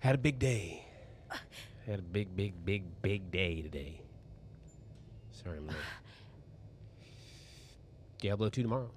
Had a big day. Had a big day today. Sorry, I'm late. Diablo 2 tomorrow.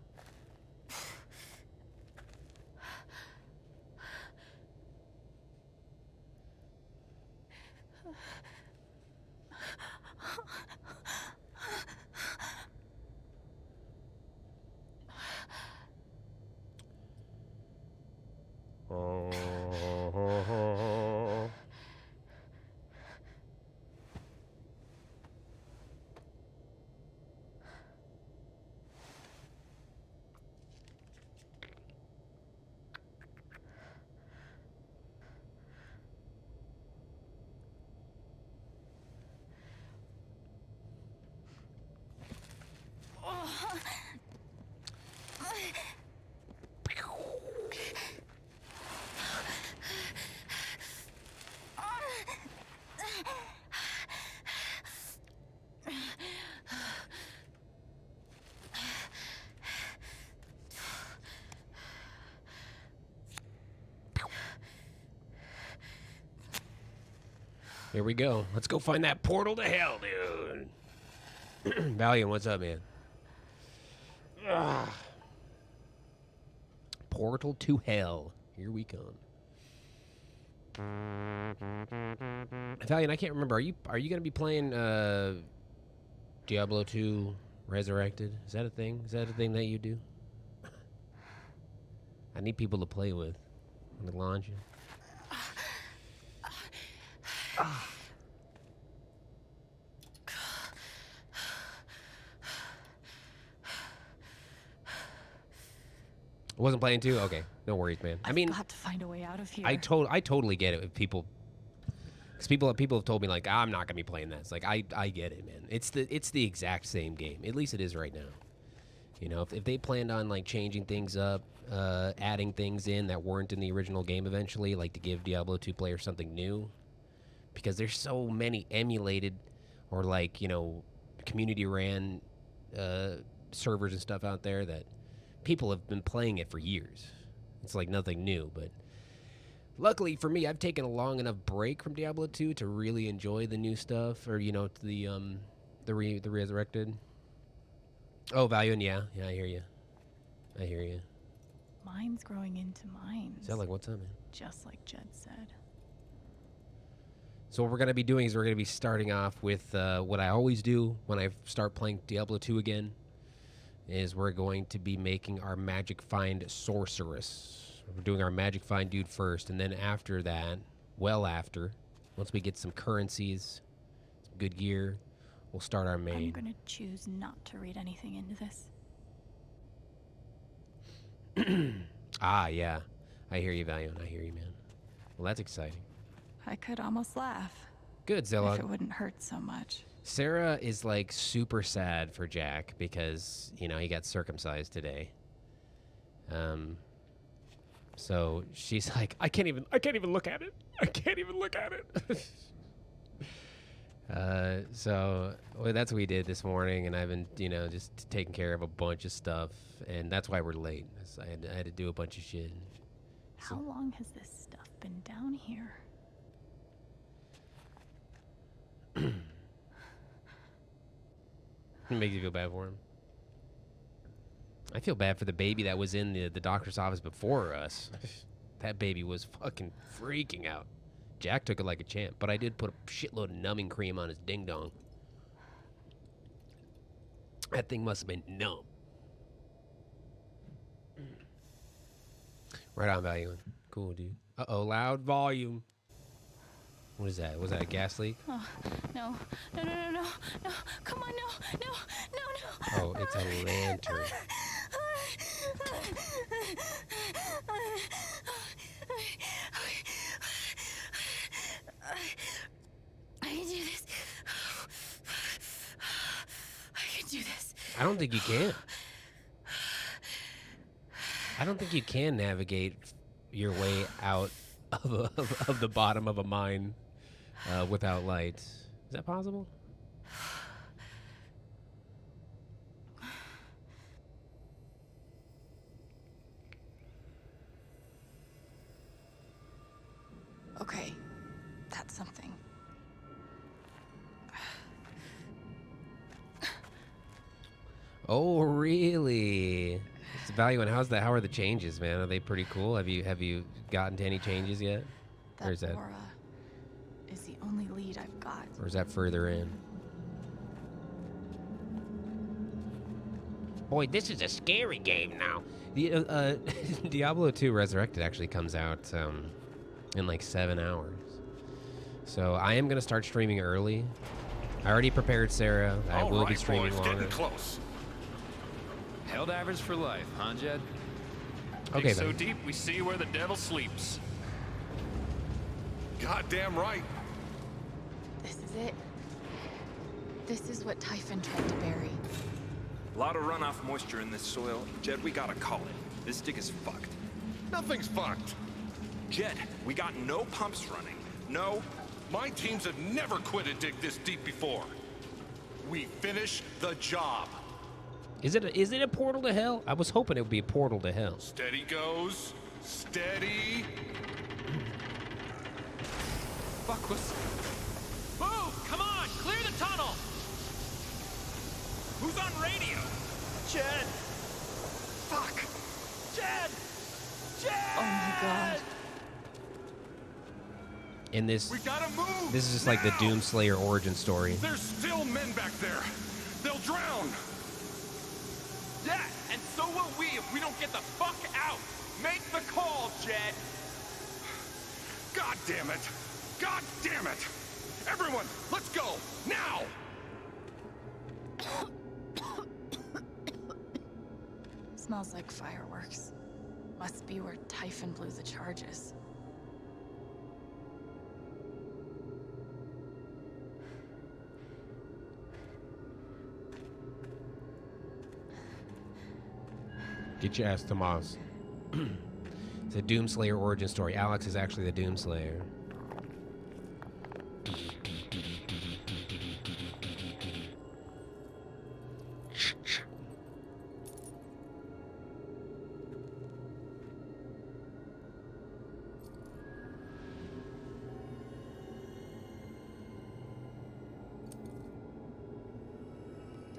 Here we go. Let's go find that portal to hell, dude. Valiant, what's up, man? Ugh. Portal to hell. Here we come. Valiant, I can't remember. Are you gonna be playing Diablo 2 Resurrected? Is that a thing? Is that a thing that you do? I need people to play with on the launch. Wasn't playing too? Okay, no worries, man. I mean, I've got to find a way out of here. I totally get it. If people, because people have told me like, I'm not gonna be playing that. It's like I get it, man. It's the exact same game. At least it is right now. You know, if they planned on like changing things up, adding things in that weren't in the original game eventually, like to give Diablo 2 players something new, because there's so many emulated or like, you know, community ran servers and stuff out there that people have been playing it for years. It's like nothing new, but luckily for me, I've taken a long enough break from Diablo 2 to really enjoy the new stuff, or you know, the Resurrected. Oh, Valiant, yeah, I hear you. I hear you. Mine's growing into mines. Is that like what's up, man? Just like Jed said. So what we're gonna be doing is we're gonna be starting off with what I always do when I start playing Diablo 2 again. Is we're going to be making our Magic Find Sorceress. We're doing our Magic Find dude first, and then after that, once we get some currencies, some good gear, we'll start our main. I'm gonna choose not to read anything into this. Yeah. I hear you, Valiant. I hear you, man. Well, that's exciting. I could almost laugh. Good, Zilla. If it wouldn't hurt so much. Sarah is like super sad for Jack because, you know, he got circumcised today. So she's like, I can't even look at it. I can't even look at it. So that's what we did this morning, and I've been, you know, just taking care of a bunch of stuff, and that's why we're late. I had to do a bunch of shit. How long has this stuff been down here? It makes you feel bad for him. I feel bad for the baby that was in the doctor's office before us. That baby was fucking freaking out. Jack took it like a champ, but I did put a shitload of numbing cream on his ding-dong. That thing must have been numb. Right on, Value. Cool, dude. Uh-oh, loud volume. What is that? Was that a gas leak? Oh, no. Come on, no. Oh, it's a lantern. I can do this. I can do this. I don't think you can. I don't think you can navigate your way out of the bottom of a mine without light. Is that possible? Okay, that's something. Oh, really? It's value. And how are the changes, man? Are they pretty cool? Have you gotten to any changes yet? Or is That that aura is the only lead I've got. or is that further in? Boy, this is a scary game now. Diablo 2 Resurrected actually comes out in like 7 hours. So I am gonna start streaming early. I already prepared Sarah. I will be streaming longer. Getting close. Held average for life, huh, Jed? Okay, Dig so then. deep we see where the devil sleeps. Goddamn right. This is it. This is what Typhon tried to bury. A lot of runoff moisture in this soil. Jed, we gotta call it. This dig is fucked. Nothing's fucked. Jed, we got no pumps running. No. My teams have never quit a dig this deep before. We finish the job. Is it a portal to hell? I was hoping it would be a portal to hell. Steady goes. Steady. Fuck was... Move! Come on! Clear the tunnel! Who's on radio? Jed! Fuck! Jed! Jed! Oh my god. In this, We gotta move. this is just like the now. Doomslayer origin story. There's still men back there. They'll drown. Yeah, and so will we if we don't get the fuck out! Make the call, Jed! God damn it. God damn it. Everyone, let's go. Now. Smells like fireworks. Must be where Typhon blew the charges. Get your ass to Moss. It's a Doomslayer origin story. Alex is actually the Doomslayer.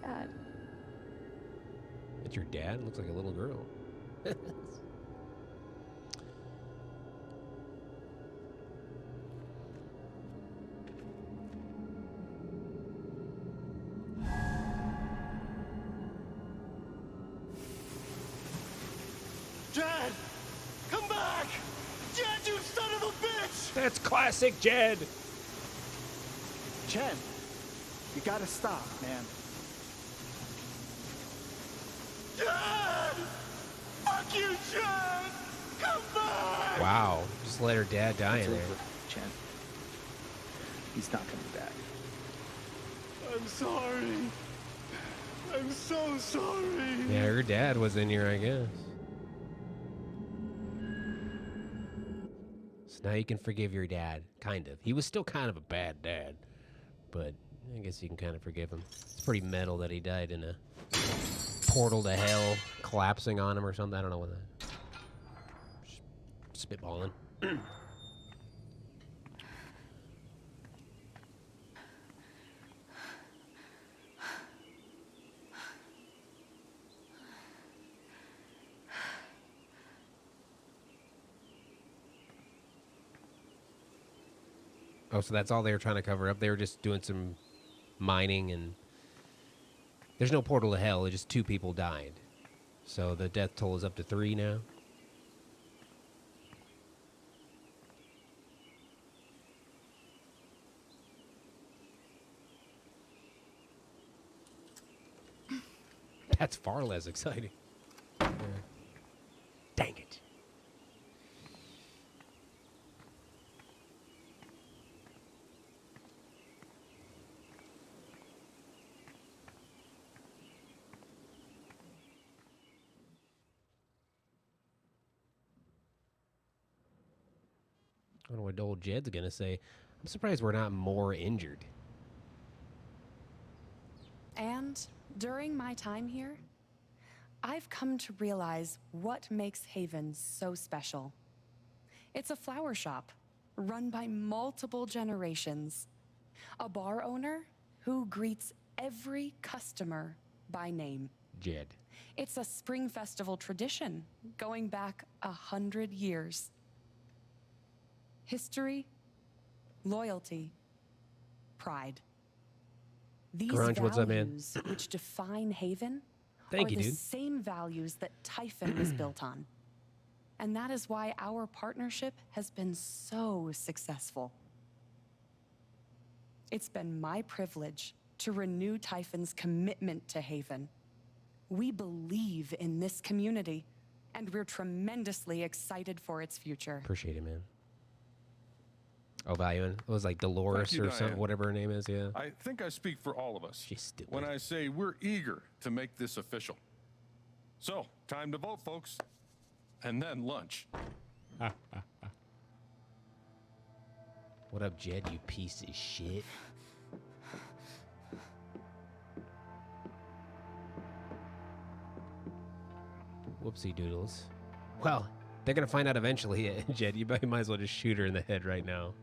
Dad. It's your dad? Looks like a little girl. Jed, come back. Jed, you son of a bitch. That's classic Jed. Chen, you gotta stop, man. Jed. Fuck you, Jed. Come back. Wow. Just let her dad die It's in there. over, Chen. He's not coming back. I'm sorry. I'm so sorry. Yeah, her dad was in here, I guess. So now you can forgive your dad. Kind of. He was still kind of a bad dad. But I guess you can kind of forgive him. It's pretty metal that he died in a portal to hell collapsing on him or something. I don't know what that. Just spitballing. Oh, so that's all they were trying to cover up. They were just doing some mining, and there's no portal to hell. Just 2 people died. So the death toll is up to 3 now. That's far less exciting. Dang it. I don't know what old Jed's gonna say. I'm surprised we're not more injured. And during my time here, I've come to realize what makes Haven so special. It's a flower shop, run by multiple generations. A bar owner who greets every customer by name. Jed. It's a spring festival tradition going back 100 years. History, loyalty, pride. These Grunge, what's up, man? values which define Haven Thank are you, the dude. same values that Typhon was built on. And that is why our partnership has been so successful. It's been my privilege to renew Typhon's commitment to Haven. We believe in this community, and we're tremendously excited for its future. Appreciate it, man. Oh, valuing. It was like Dolores Thank you, or something, Diane. whatever her name is. Yeah. I think I speak for all of us She's stupid. when I say we're eager to make this official. So, time to vote, folks. And then lunch. What up, Jed? You piece of shit. Whoopsie doodles. Well, they're gonna find out eventually, Jed. You might as well just shoot her in the head right now.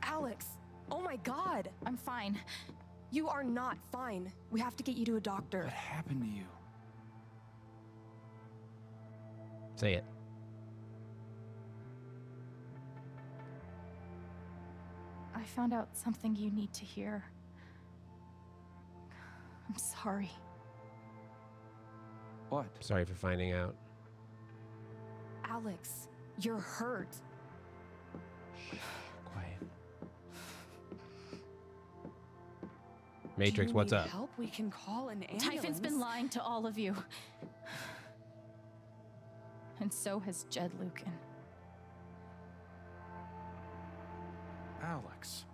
Alex! Oh my god! I'm fine. You are not fine. We have to get you to a doctor. What happened to you? Say it. I found out something you need to hear. I'm sorry. What? Sorry for finding out. Alex, you're hurt. Quiet. Matrix, Do you what's need up? help? We can call an ambulance. Typhon's been lying to all of you. And so has Jed Lucan. Alex,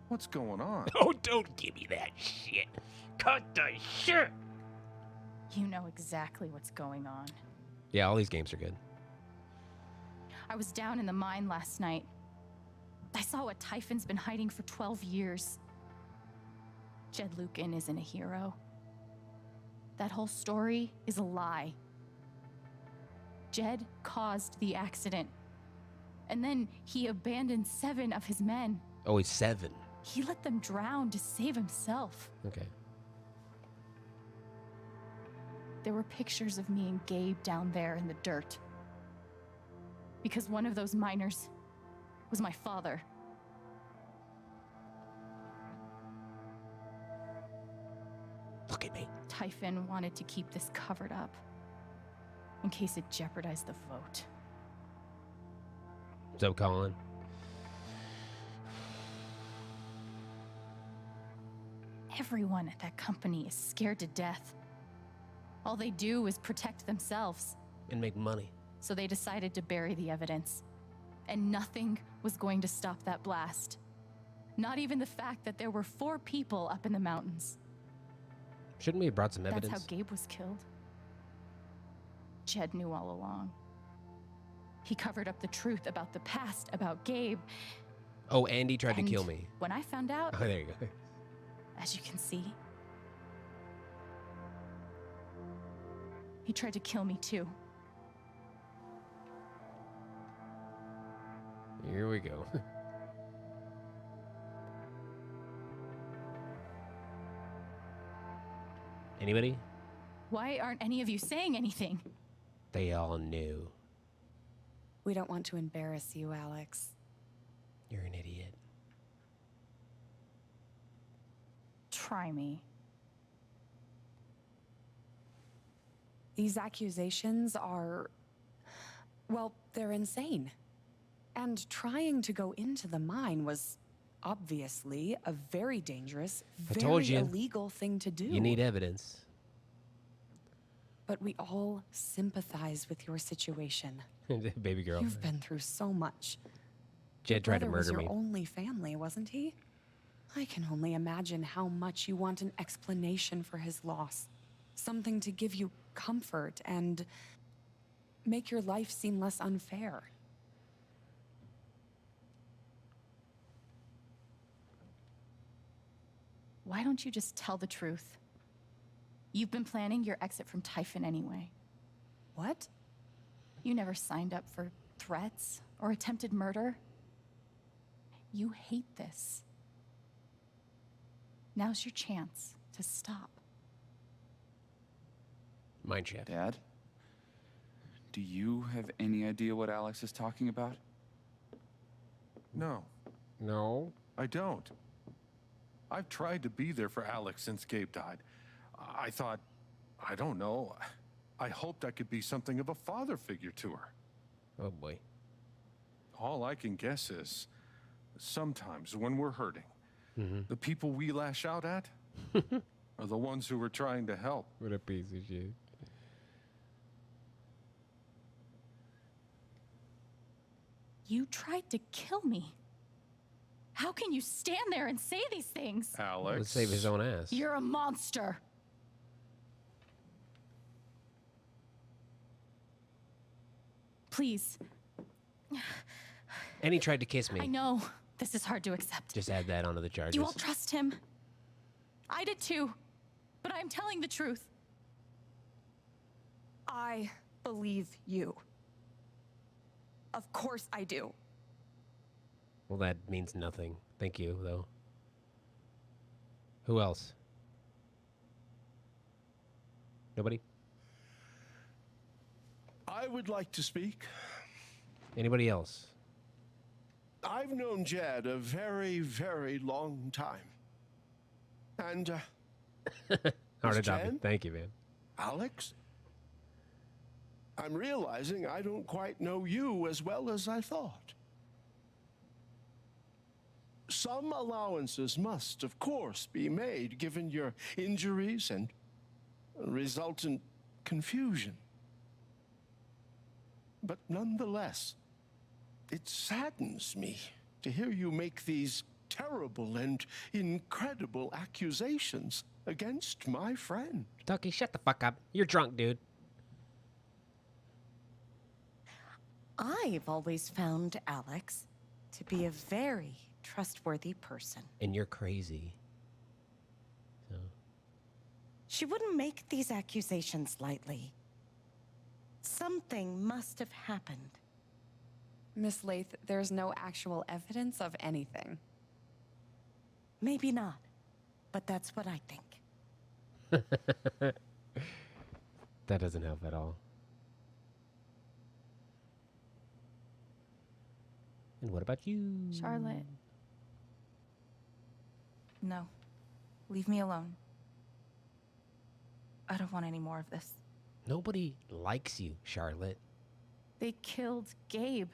what's going on? Oh, don't give me that shit. Cut the shit. You know exactly what's going on. Yeah, all these games are good. I was down in the mine last night. I saw what Typhon's been hiding for 12 years. Jed Lucan isn't a hero. That whole story is a lie. Jed caused the accident. And then he abandoned 7 of his men. Oh, he's 7. He let them drown to save himself. Okay. There were pictures of me and Gabe down there in the dirt. Because one of those miners was my father. Look at me. Typhon wanted to keep this covered up in case it jeopardized the vote. What's up, Colin? Everyone at that company is scared to death. All they do is protect themselves. And make money. So they decided to bury the evidence. And nothing was going to stop that blast. Not even the fact that there were 4 people up in the mountains. Shouldn't we have brought some evidence? That's how Gabe was killed. Jed knew all along. He covered up the truth about the past, about Gabe. Oh, Andy tried to And kill me. when I found out, Oh, there you go. as you can see, he tried to kill me too. Here we go. Anybody? Why aren't any of you saying anything? They all knew. We don't want to embarrass you, Alex. You're an idiot. Try me. These accusations are, well, they're insane. And trying to go into the mine was obviously a very dangerous, I very told you. illegal thing to do. You need evidence. But we all sympathize with your situation. Baby girl. You've been through so much. Jed tried to Brother was murder your me. only family, wasn't he? I can only imagine how much you want an explanation for his loss. Something to give you comfort and make your life seem less unfair. Why don't you just tell the truth? You've been planning your exit from Typhon anyway. What? You never signed up for threats or attempted murder. You hate this. Now's your chance to stop. Mind shift. Dad? Do you have any idea what Alex is talking about? No, No. I don't. I've tried to be there for Alex since Gabe died. I thought, I don't know, I hoped I could be something of a father figure to her. Oh boy. All I can guess is, sometimes when we're hurting, the people we lash out at are the ones who are trying to help. What a piece of shit. You tried to kill me. How can you stand there and say these things? Alex. Let's save his own ass. You're a monster. Please. And he tried to kiss me. I know this is hard to accept. Just add that onto the charges. You won't trust him. I did too. But I'm telling the truth. I believe you. Of course I do. Well, that means nothing. Thank you, though. Who else? Nobody? I would like to speak. Anybody else? I've known Jed a very, very long time. And, Hard Miss adopted. Chen? Thank you, man. Alex? I'm realizing I don't quite know you as well as I thought. Some allowances must, of course, be made given your injuries and resultant confusion. But nonetheless, it saddens me to hear you make these terrible and incredible accusations against my friend. Tucky, shut the fuck up. You're drunk, dude. I've always found Alex to be a very trustworthy person. And you're crazy. So. She wouldn't make these accusations lightly. Something must have happened. Miss Lath, there's no actual evidence of anything. Maybe not, but that's what I think. That doesn't help at all. And what about you? Charlotte. No. Leave me alone. I don't want any more of this. Nobody likes you, Charlotte. They killed Gabe.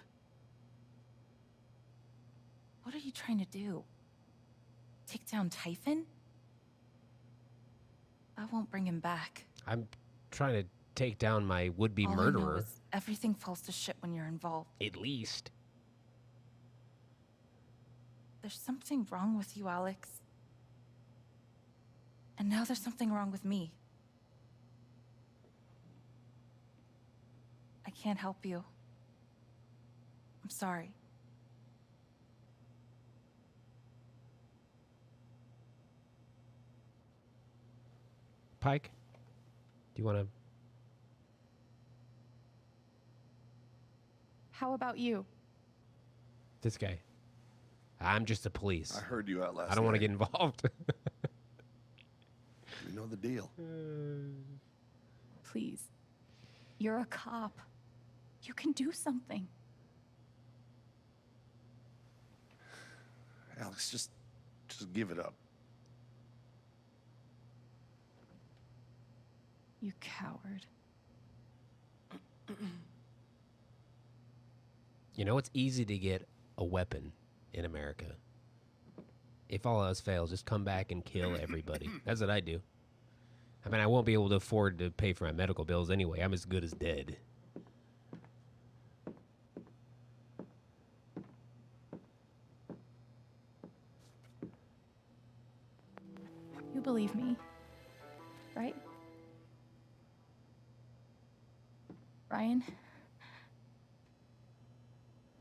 What are you trying to do? Take down Typhon? I won't bring him back. I'm trying to take down my would-be All I know murderer. is everything falls to shit when you're involved. At least. There's something wrong with you, Alex. And now there's something wrong with me. I can't help you. I'm sorry. Pike, do you want to... How about you? This guy. I'm just the police. I heard you out last I don't want to night. get involved. You know the deal. Please. You're a cop. You can do something. Alex, just give it up. You coward. You know, it's easy to get a weapon in America. If all else fails, just come back and kill everybody. That's what I do. I mean, I won't be able to afford to pay for my medical bills anyway. I'm as good as dead. You believe me, right? Ryan?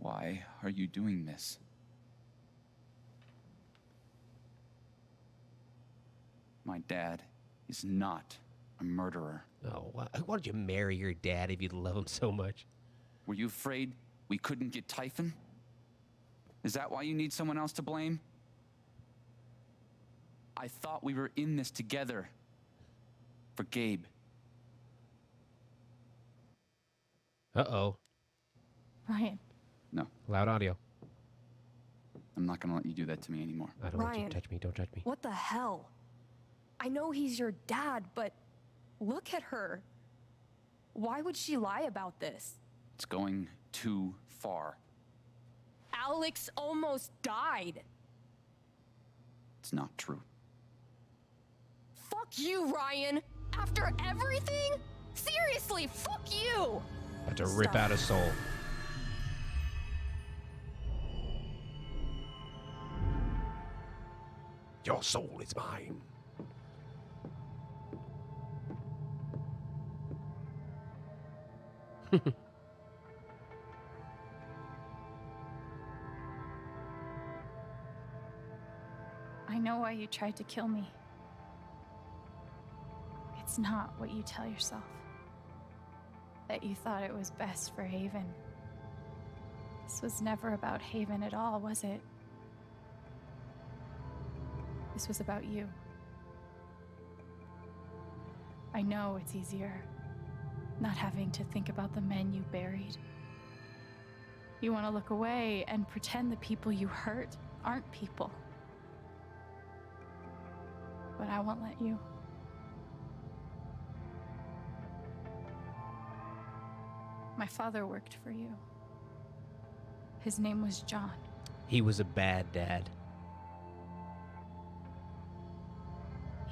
Why are you doing this? My dad is not a murderer. Oh, why don't you marry your dad if you love him so much? Were you afraid We couldn't get Typhon? Is that why you need someone else to blame? I thought we were in this together. For Gabe. Uh-oh. Ryan. No. Loud audio. I'm not gonna let you do that to me anymore. I don't want you Ryan. to touch me. Don't touch me. What the hell? I know he's your dad, but look at her. Why would she lie about this? It's going too far. Alex almost died. It's not true. Fuck you, Ryan. After everything? Seriously, fuck you. About to rip out a soul. Your soul is mine. I know why you tried to kill me. It's not what you tell yourself. That you thought it was best for Haven. This was never about Haven at all, was it? This was about you. I know it's easier not having to think about the men you buried. You want to look away and pretend the people you hurt aren't people. But I won't let you. My father worked for you. His name was John. He was a bad dad.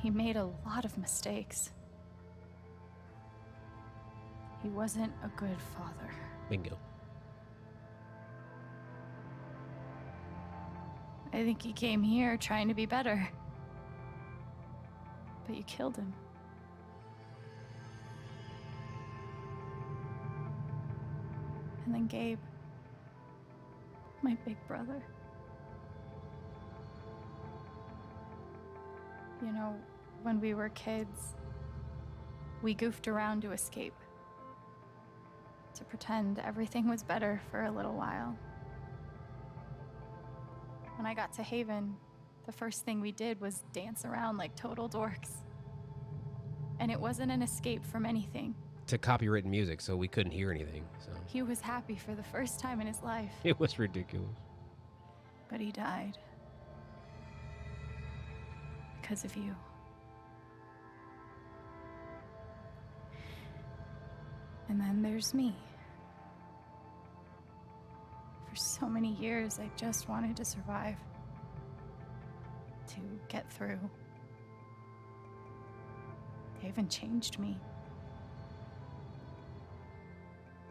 He made a lot of mistakes. He wasn't a good father. Bingo. I think he came here trying to be better. But you killed him. And then Gabe, my big brother. You know, when we were kids, we goofed around to escape. To pretend everything was better for a little while. When I got to Haven, the first thing we did was dance around like total dorks. And it wasn't an escape from anything. To copywritten music, so we couldn't hear anything. So He was happy for the first time in his life. it was ridiculous. But he died. Because of you. And then there's me. For so many years, I just wanted to survive. To get through. Haven changed me.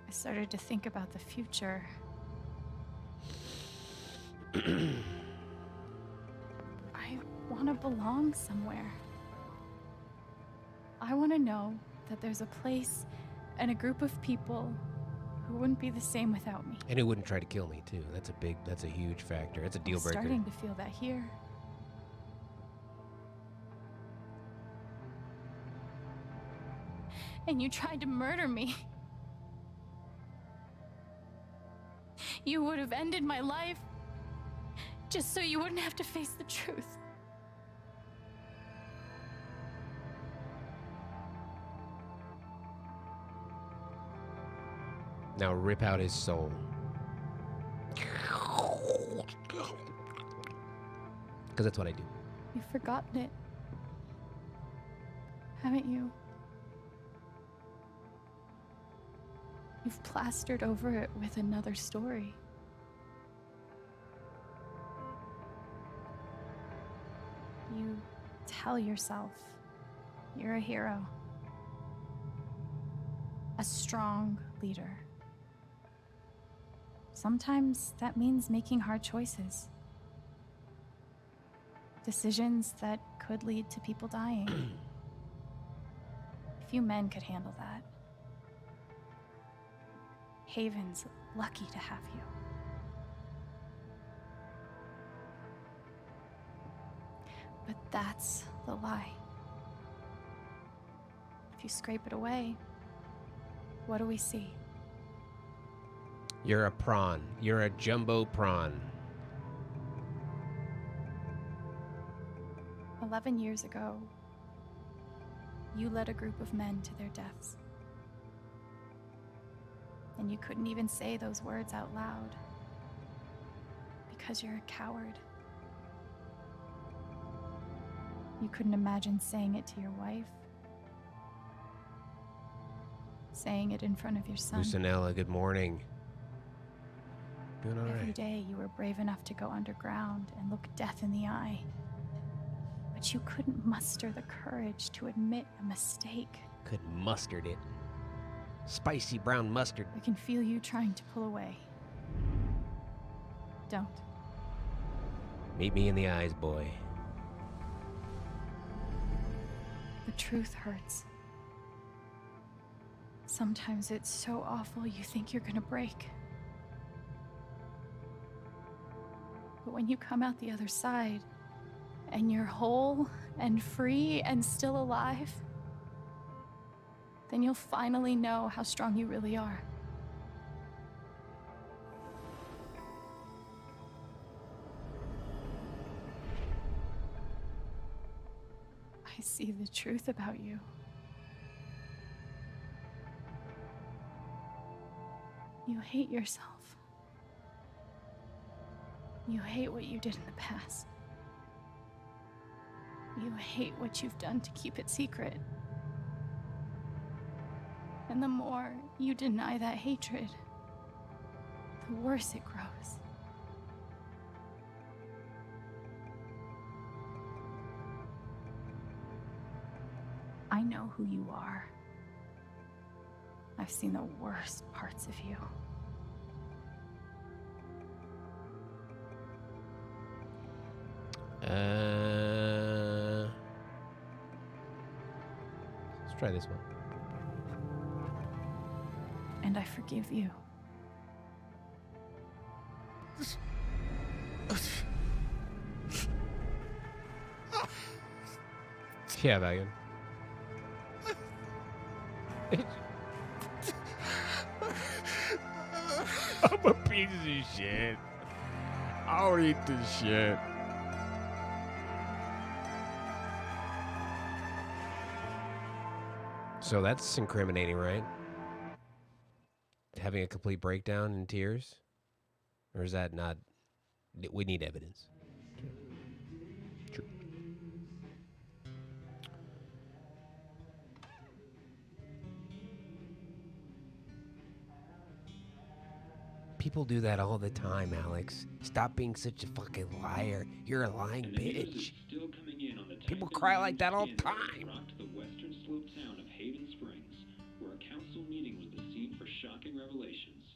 I started to think about the future. I want to belong somewhere. I want to know that there's a place and a group of people who wouldn't be the same without me. And who wouldn't try to kill me, too. That's a huge factor. That's a deal breaker. I'm starting to feel that here. And you tried to murder me. You would have ended my life just so you wouldn't have to face the truth. Now rip out his soul. Because that's what I do. You've forgotten it, haven't you? You've plastered over it with another story. You tell yourself you're a hero, a strong leader. Sometimes that means making hard choices. Decisions that could lead to people dying. Few men could handle that. Haven's lucky to have you. But that's the lie. If you scrape it away, what do we see? You're a prawn. You're a jumbo prawn. 11 years ago, you led a group of men to their deaths. And you couldn't even say those words out loud because you're a coward. You couldn't imagine saying it to your wife, saying it in front of your son. Lucinella, good morning. Doing all Every right. day you were brave enough to go underground and look death in the eye. But you couldn't muster the courage to admit a mistake. Couldn't mustard it. Spicy brown mustard. I can feel you trying to pull away. Don't. Meet me in the eyes, boy. The truth hurts. Sometimes it's so awful you think you're gonna break. But when you come out the other side, and you're whole and free and still alive, then you'll finally know how strong you really are. I see the truth about you. You hate yourself. You hate what you did in the past. You hate what you've done to keep it secret. And the more you deny that hatred, the worse it grows. I know who you are. I've seen the worst parts of you. Let's try this one. And I forgive you. Yeah, Megan. I'm a piece of shit. I'll eat this shit. So that's incriminating, right? Having a complete breakdown in tears? Or is that not? We need evidence. True. People do that all the time, Alex. Stop being such a fucking liar. You're a lying bitch. People cry like that all the time. Rocked the western slope town of Haven Springs, where a council meeting was the scene for shocking revelations.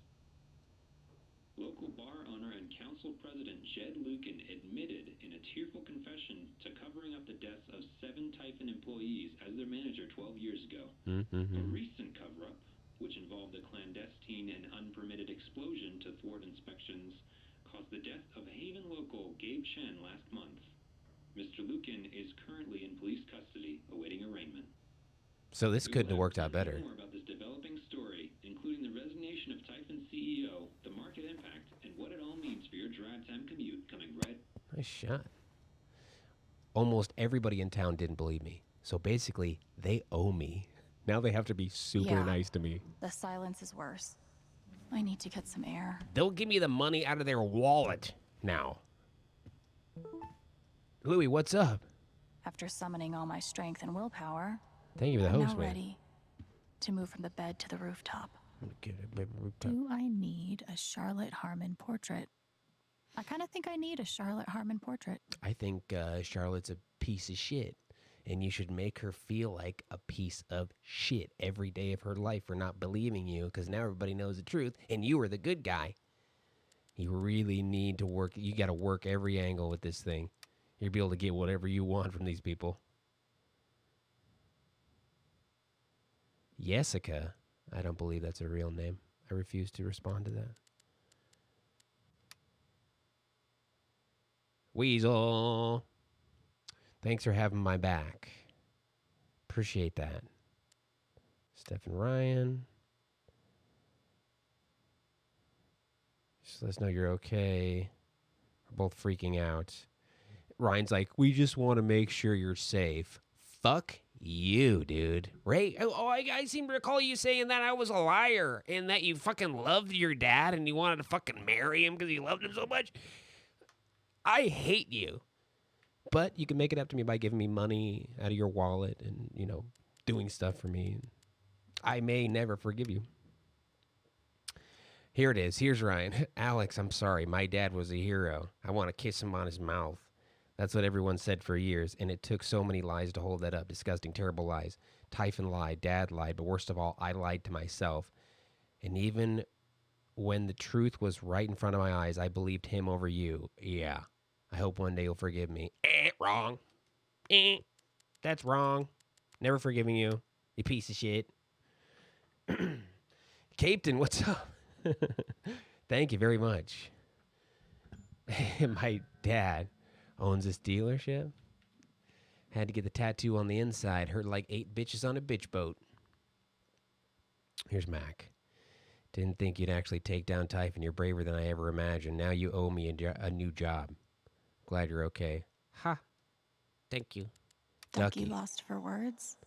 Local bar owner and council president Jed Lucan admitted in a tearful confession to covering up the deaths of 7 Typhon employees as their manager 12 years ago. A recent cover-up, which involved a clandestine and unpermitted explosion to thwart inspections, caused the death of Haven local Gabe Chen last month. Mr. Lucan is currently in police custody, awaiting arraignment. So this couldn't have worked out better. More about this developing story, including the resignation of Typhon CEO, the market impact, and what it all means for your drive time commute, coming right. Nice shot. Almost everybody in town didn't believe me. So basically, they owe me. Now they have to be super nice to me. The silence is worse. I need to get some air. They'll give me the money out of their wallet now. Louis, what's up? After summoning all my strength and willpower, Thank you for the I'm host, now man. ready to move from the bed to the rooftop. Get a big rooftop. Do I need a Charlotte Harmon portrait? I kind of think I need a Charlotte Harmon portrait. I think Charlotte's a piece of shit. And you should make her feel like a piece of shit every day of her life for not believing you, because now everybody knows the truth, and you are the good guy. You really need to work. You got to work every angle with this thing. You'll be able to get whatever you want from these people. Jessica. I don't believe that's a real name. I refuse to respond to that. Weasel. Thanks for having my back. Appreciate that. Stephen Ryan. Just let us know you're okay. We're both freaking out. Ryan's like, we just want to make sure you're safe. Fuck you, dude. Right? I seem to recall you saying that I was a liar and that you fucking loved your dad and you wanted to fucking marry him because you loved him so much. I hate you. But you can make it up to me by giving me money out of your wallet and, you know, doing stuff for me. I may never forgive you. Here it is. Here's Ryan. Alex, I'm sorry. My dad was a hero. I want to kiss him on his mouth. That's what everyone said for years, and it took so many lies to hold that up. Disgusting, terrible lies. Typhon lied. Dad lied. But worst of all, I lied to myself. And even when the truth was right in front of my eyes, I believed him over you. Yeah. I hope one day you'll forgive me. Wrong. That's wrong. Never forgiving you, you piece of shit. Captain, what's up? Thank you very much. My dad owns this dealership. Had to get the tattoo on the inside. Hurt like 8 bitches on a bitch boat. Here's Mac. Didn't think you'd actually take down Typhon. You're braver than I ever imagined. Now you owe me a new job. Glad you're okay. Ha. Thank you. Ducky lost for words.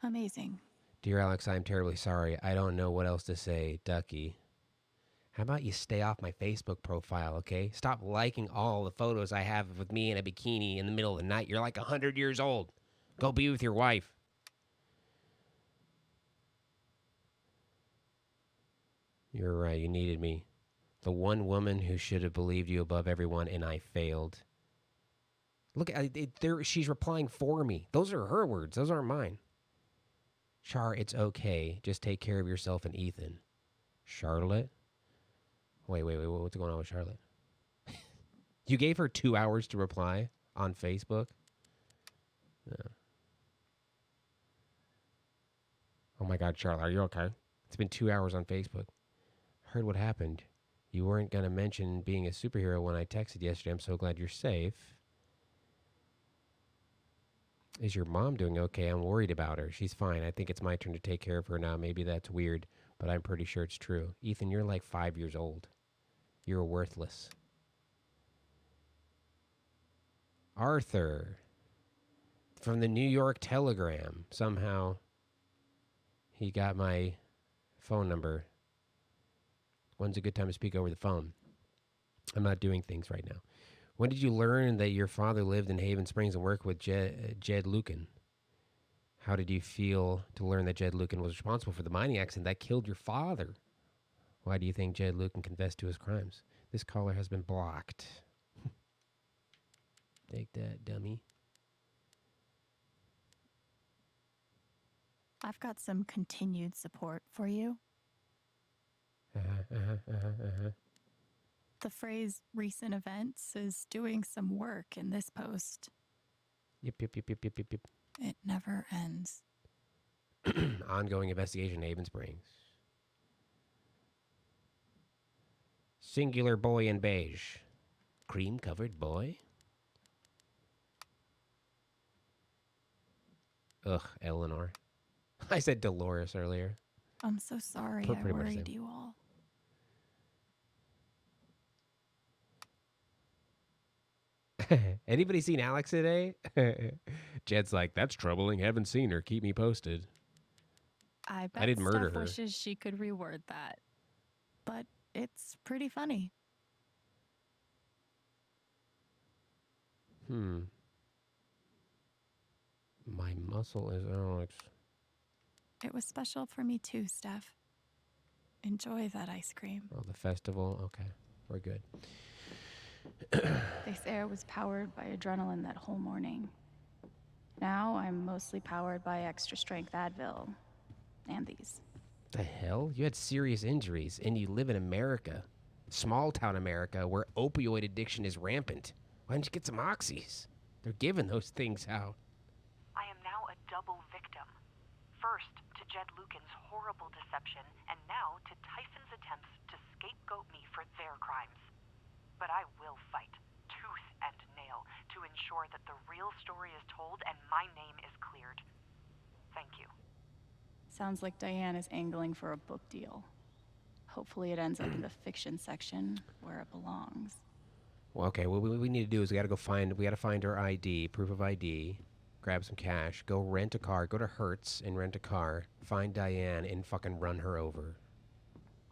Amazing. Dear Alex, I'm terribly sorry. I don't know what else to say. Ducky. How about you stay off my Facebook profile, okay? Stop liking all the photos I have with me in a bikini in the middle of the night. You're like 100 years old. Go be with your wife. You're right. You needed me. The one woman who should have believed you above everyone, and I failed. Look, she's replying for me. Those are her words. Those aren't mine. Char, it's okay. Just take care of yourself and Ethan. Charlotte? Wait. What's going on with Charlotte? You gave her 2 hours to reply on Facebook? Yeah. Oh my God, Charlotte, are you okay? It's been 2 hours on Facebook. Heard what happened. You weren't going to mention being a superhero when I texted yesterday. I'm so glad you're safe. Is your mom doing okay? I'm worried about her. She's fine. I think it's my turn to take care of her now. Maybe that's weird, but I'm pretty sure it's true. Ethan, you're like 5 years old. You're worthless. Arthur. From the New York Telegram. Somehow he got my phone number. When's a good time to speak over the phone? I'm not doing things right now. When did you learn that your father lived in Haven Springs and worked with Jed Lucan? How did you feel to learn that Jed Lucan was responsible for the mining accident that killed your father? Why do you think Jed Lucan confessed to his crimes? This caller has been blocked. Take that, dummy. I've got some continued support for you. The phrase recent events is doing some work in this post. Yep. It never ends. Ongoing investigation in Haven Springs. Singular boy in beige. Cream-covered boy? Ugh, Eleanor. I said Dolores earlier. I'm so sorry I worried you all. Anybody seen Alex today? Jed's like, that's troubling. Haven't seen her. Keep me posted. I bet I didn't murder her. wishes she could reword that. But it's pretty funny. My muscle is Alex. It was special for me too, Steph. Enjoy that ice cream. Oh, the festival? Okay, we're good. This air was powered by adrenaline that whole morning. Now I'm mostly powered by extra strength Advil and these. The hell? You had serious injuries and you live in America. Small town America where opioid addiction is rampant. Why don't you get some oxys? They're giving those things out. I am now a double victim. First to Jed Lucan's horrible deception, and now to Typhon's attempts to scapegoat me for their crimes. But I will fight, tooth and nail, to ensure that the real story is told and my name is cleared. Thank you. Sounds like Diane is angling for a book deal. Hopefully it ends up in the fiction section where it belongs. Well, okay, what we need to do is we got to find her ID, proof of ID, grab some cash, go rent a car, go to Hertz and rent a car, find Diane and fucking run her over.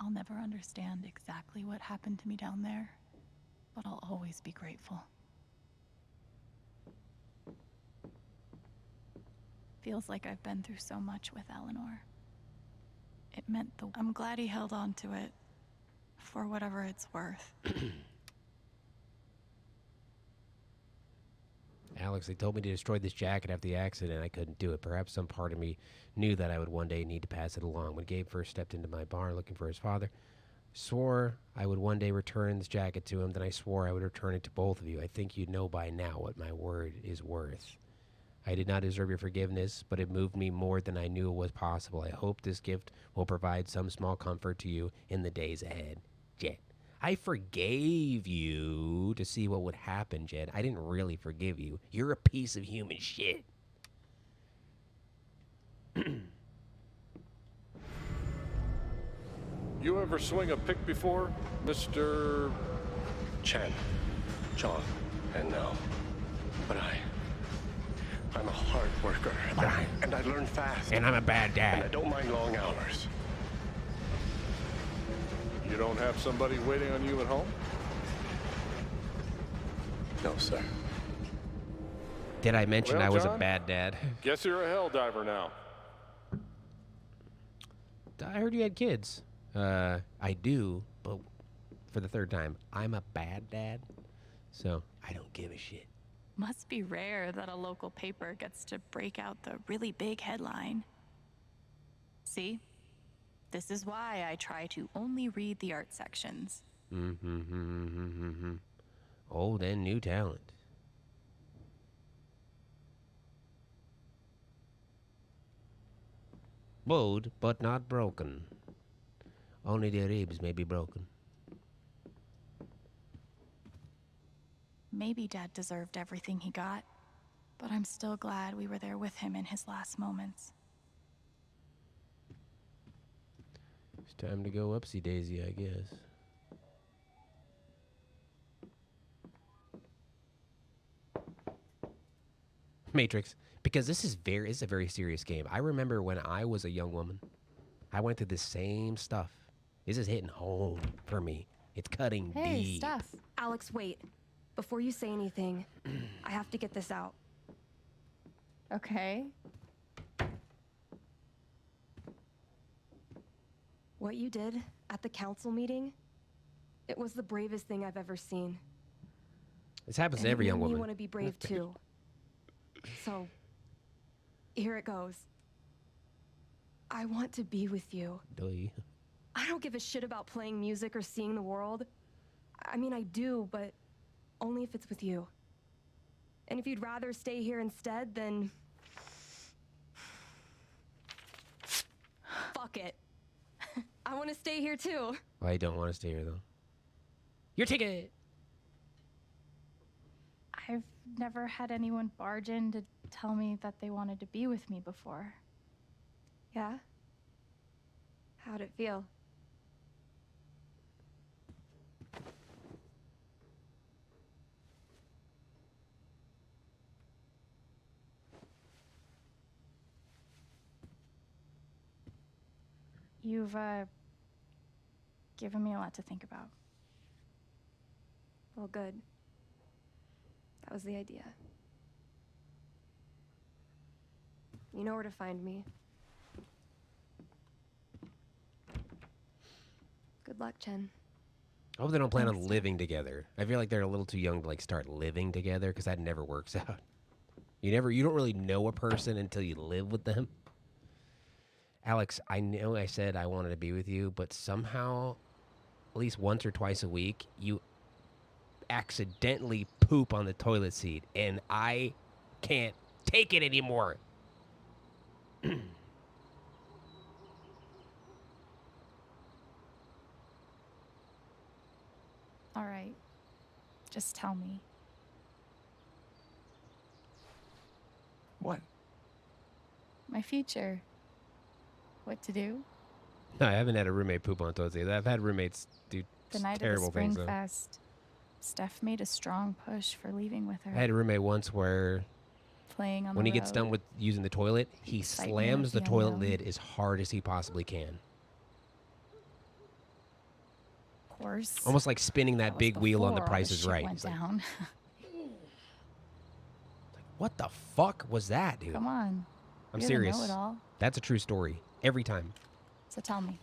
I'll never understand exactly what happened to me down there, but I'll always be grateful. Feels like I've been through so much with Eleanor. It meant I'm glad he held on to it, for whatever it's worth. Alex, they told me to destroy this jacket after the accident. I couldn't do it. Perhaps some part of me knew that I would one day need to pass it along. When Gabe first stepped into my bar looking for his father, swore I would one day return this jacket to him. Then I swore I would return it to both of you. I think you know by now what my word is worth. I did not deserve your forgiveness, but it moved me more than I knew it was possible. I hope this gift will provide some small comfort to you in the days ahead. Jet. I forgave you to see what would happen, Jed. I didn't really forgive you. You're a piece of human shit. You ever swing a pick before, Mr. Chen, John, and no. But I'm a hard worker. And I learn fast. And I'm a bad dad. And I don't mind long hours. You don't have somebody waiting on you at home? No, sir. Did I mention Well, I was John, a bad dad? Guess you're a hell diver now. I heard you had kids. I do, but for the third time, I'm a bad dad, so I don't give a shit. Must be rare that a local paper gets to break out the really big headline. See? This is why I try to only read the art sections. Old and new talent. Bowed, but not broken. Only the ribs may be broken. Maybe Dad deserved everything he got, but I'm still glad we were there with him in his last moments. It's time to go upsy daisy, I guess. Matrix, because this is a very serious game. I remember when I was a young woman, I went through the same stuff. This is hitting home for me. It's cutting deep. Steph. Alex, wait. Before you say anything, I have to get this out. Okay. What you did at the council meeting, it was the bravest thing I've ever seen. This happens to every young woman. You want to be brave too. So, here it goes. I want to be with you. I don't give a shit about playing music or seeing the world. I mean, I do, but only if it's with you. And if you'd rather stay here instead, then... fuck it. I want to stay here too. Well, I don't want to stay here, though. Your ticket! I've never had anyone barge in to tell me that they wanted to be with me before. Yeah? How'd it feel? You've, given me a lot to think about. Well, good. That was the idea. You know where to find me. Good luck, Chen. I hope they don't plan on living together. I feel like they're a little too young to like start living together because that never works out. You don't really know a person until you live with them. Alex, I know I said I wanted to be with you, but somehow, at least once or twice a week, you accidentally poop on the toilet seat, and I can't take it anymore. All right. Just tell me. What? My future. What to do? No, I haven't had a roommate poop on the toilet. I've had roommates do The night terrible of the things. Spring Though. Fest, Steph made a strong push for leaving with her. I had a roommate once where Playing on when the he gets done road. with using the toilet, he Excitement slams of the the toilet unknown. lid as hard as he possibly can. Of course. Almost like spinning that was big wheel on The before all Price the is shit Right. went It's like, down. what the fuck was that, dude? Come on. I'm You're the serious. know-it-all. That's a true story. Every time. So tell me.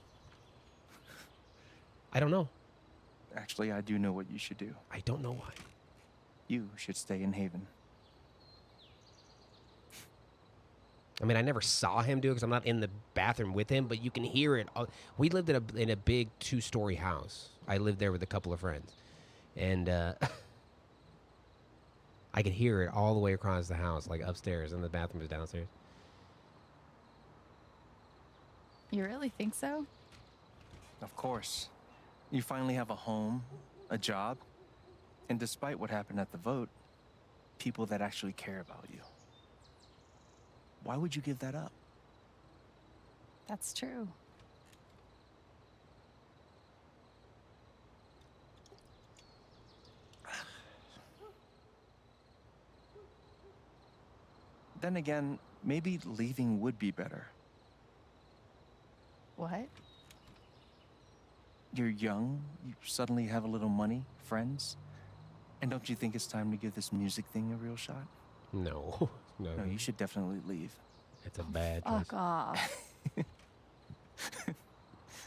I don't know. Actually, I do know what you should do. I don't know why. You should stay in Haven. I mean, I never saw him do it because I'm not in the bathroom with him, but you can hear it. We lived in a big 2-story house. I lived there with a couple of friends. And I could hear it all the way across the house, like upstairs, and the bathroom is downstairs. You really think so? Of course. You finally have a home, a job, and despite what happened at the vote, people that actually care about you. Why would you give that up? That's true. Then again, maybe leaving would be better. What? You're young, you suddenly have a little money, friends, and don't you think it's time to give this music thing a real shot? No. No, you should definitely leave. It's a bad choice. Fuck off.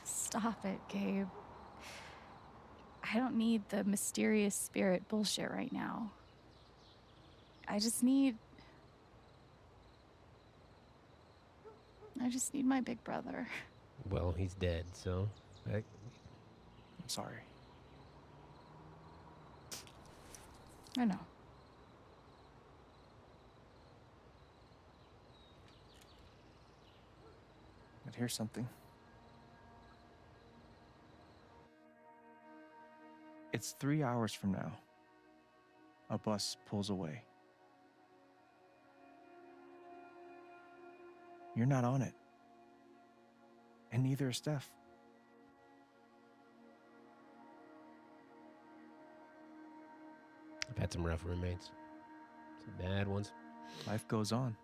Stop it, Gabe. I don't need the mysterious spirit bullshit right now. I just need my big brother. Well, he's dead, so... I'm sorry. I know. But here's something. It's 3 hours from now. A bus pulls away. You're not on it. And neither is Steph. I've had some rough roommates. Some bad ones. Life goes on.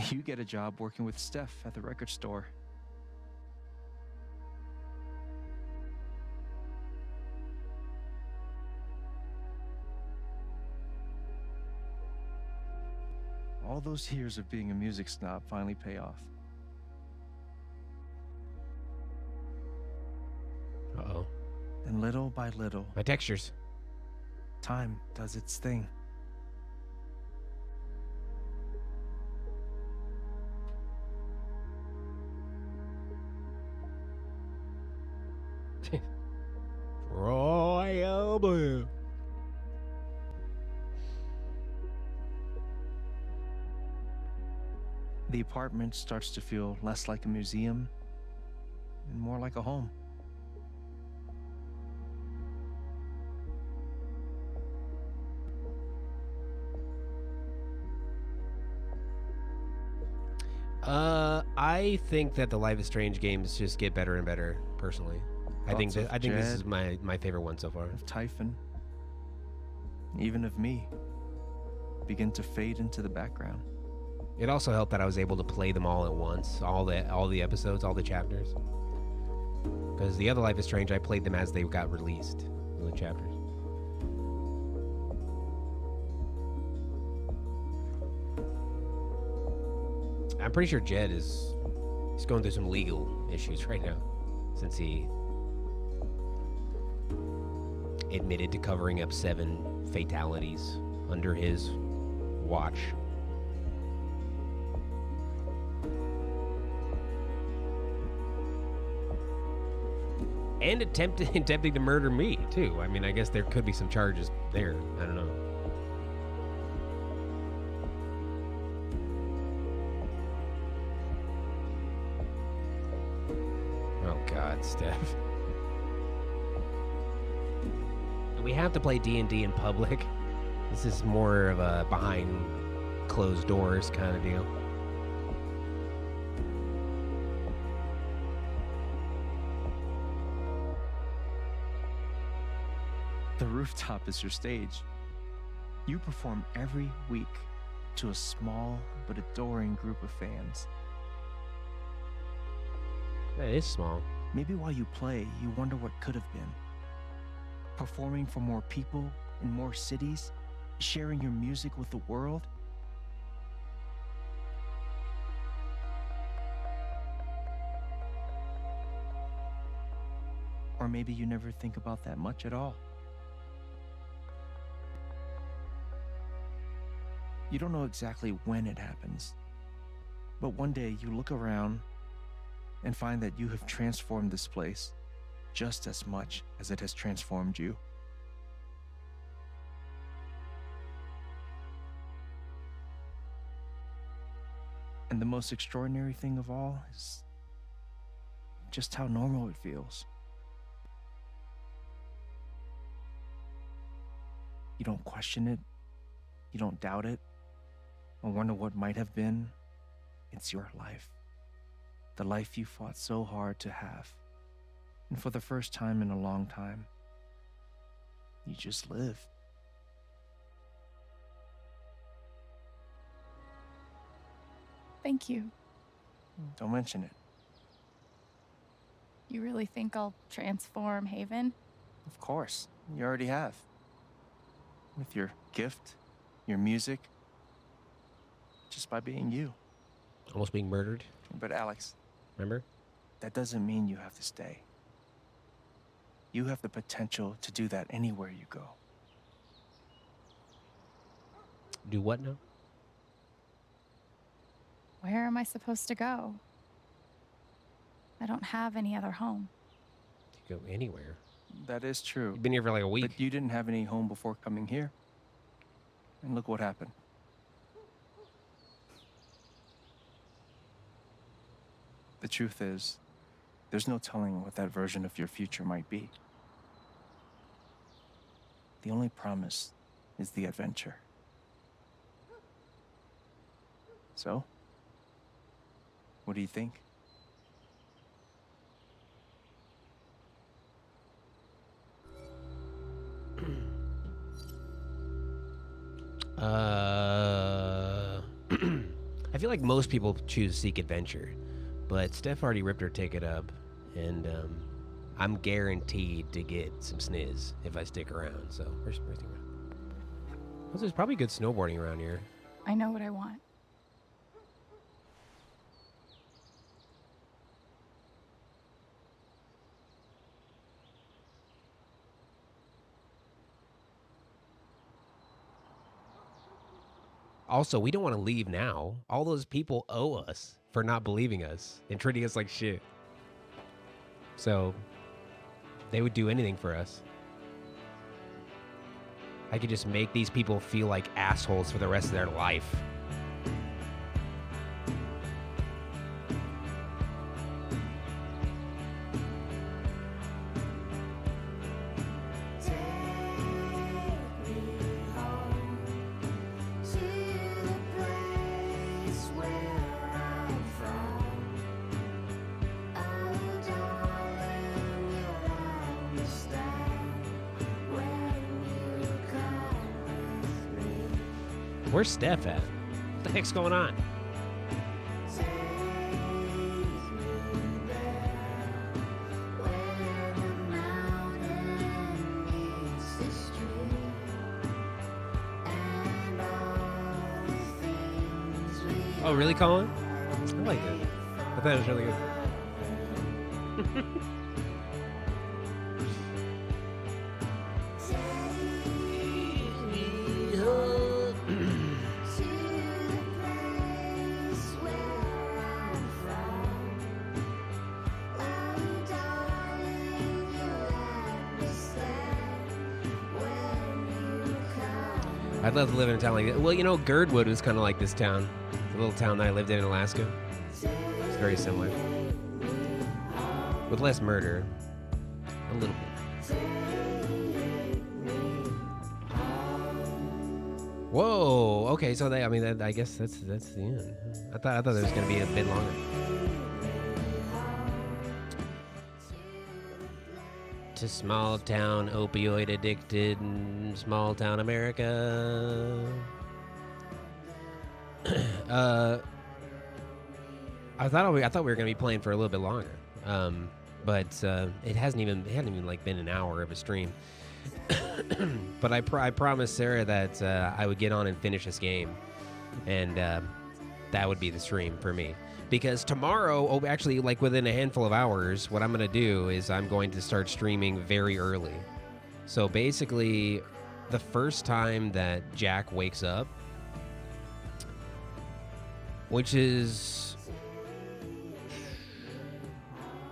You get a job working with Steph at the record store. All those years of being a music snob finally pay off. Uh-oh. And little by little, my textures. Time does its thing. Royal Blue. The apartment starts to feel less like a museum and more like a home. I think that the Life is Strange games just get better and better, personally. I think this is my favorite one so far. Of Typhon, even of me, begin to fade into the background. It also helped that I was able to play them all at once, all the episodes, all the chapters. Because the other Life is Strange, I played them as they got released, the chapters. I'm pretty sure Jed he's going through some legal issues right now, since he admitted to covering up 7 fatalities under his watch. And attempting to murder me, too. I mean, I guess there could be some charges there. I don't know. Oh, God, Steph. We have to play D&D in public. This is more of a behind closed doors kind of deal. The rooftop is your stage. You perform every week to a small but adoring group of fans. It is small. Maybe while you play, you wonder what could have been. Performing for more people in more cities, sharing your music with the world. Or maybe you never think about that much at all. You don't know exactly when it happens, but one day you look around and find that you have transformed this place just as much as it has transformed you. And the most extraordinary thing of all is just how normal it feels. You don't question it, you don't doubt it, or wonder what might have been. It's your life. The life you fought so hard to have. And for the first time in a long time, you just live. Thank you. Don't mention it. You really think I'll transform Haven? Of course, you already have. With your gift, your music, just by being you. Almost being murdered. But Alex, remember? That doesn't mean you have to stay. You have the potential to do that anywhere you go. Do what now? Where am I supposed to go? I don't have any other home. You go anywhere. That is true. You've been here for like a week. But you didn't have any home before coming here. And look what happened. The truth is, there's no telling what that version of your future might be. The only promise is the adventure. So, what do you think? I feel like most people choose Seek Adventure, but Steph already ripped her ticket up, and I'm guaranteed to get some sniz if I stick around. So where's the around? There's probably good snowboarding around here. I know what I want. Also, we don't want to leave now. All those people owe us for not believing us and treating us like shit. So, they would do anything for us. I could just make these people feel like assholes for the rest of their life. Where's Steph at? What the heck's going on? Oh, really, Colin? I like it. I thought it was really good. I'd love to live in a town like that. Well, you know, Girdwood was kind of like this town. The little town that I lived in Alaska. It's very similar. With less murder. A little bit. Whoa. Okay, so I mean, I guess that's the end. I thought there was gonna be a bit longer. To small town opioid addicted small town America. I thought we were gonna be playing for a little bit longer, but it hadn't even like been an hour of a stream. But I promised Sarah that I would get on and finish this game, and that would be the stream for me. Because tomorrow, actually, like within a handful of hours, what I'm going to do is I'm going to start streaming very early. So basically, the first time that Jack wakes up, which is...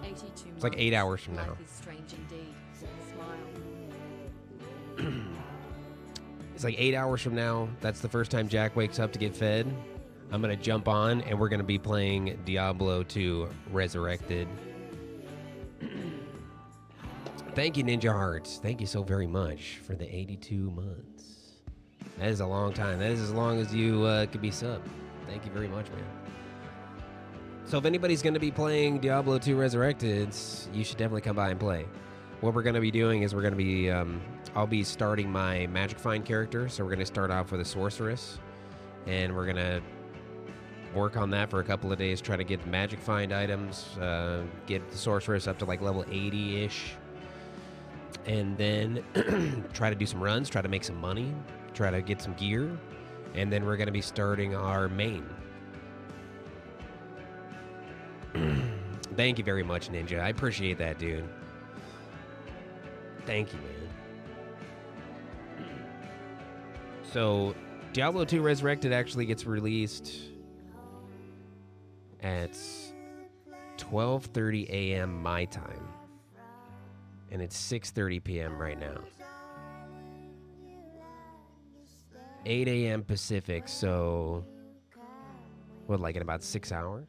It's like 8 hours from now. It's like 8 hours from now. That's the first time Jack wakes up to get fed. I'm going to jump on, and we're going to be playing Diablo 2 Resurrected. Thank you, Ninja Hearts. Thank you so very much for the 82 months. That is a long time. That is as long as you could be subbed. Thank you very much, man. So if anybody's going to be playing Diablo 2 Resurrected, you should definitely come by and play. What we're going to be doing is we're going to be... I'll be starting my Magic Find character, so we're going to start off with a Sorceress. And we're going to work on that for a couple of days, try to get the Magic Find items, get the Sorceress up to like level 80-ish, and then try to do some runs, try to make some money, try to get some gear, and then we're going to be starting our main. Thank you very much, Ninja. I appreciate that, dude. Thank you, man. So, Diablo 2 Resurrected actually gets released at 12:30 a.m. my time, and it's 6:30 p.m. right now. 8 a.m. Pacific, so what, like in about 6 hours?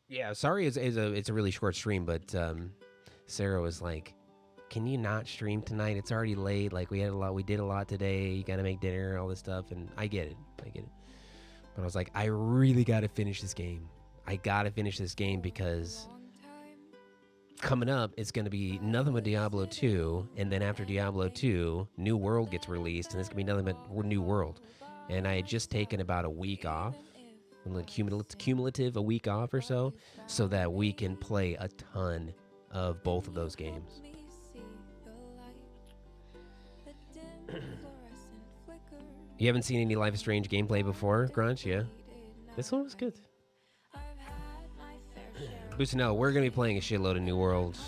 Yeah, sorry, it's a really short stream, but Sarah was like, "Can you not stream tonight? It's already late. Like we did a lot today. You got to make dinner, all this stuff." And I get it. But I was like, I really got to finish this game. I got to finish this game because coming up, it's going to be nothing but Diablo 2. And then after Diablo 2, New World gets released. And it's going to be nothing but New World. And I had just taken about a week off, cumulative a week off or so that we can play a ton of both of those games. You haven't seen any Life is Strange gameplay before, Grunch? Yeah. This one was good. Busanel, we're going to be playing a shitload of New Worlds.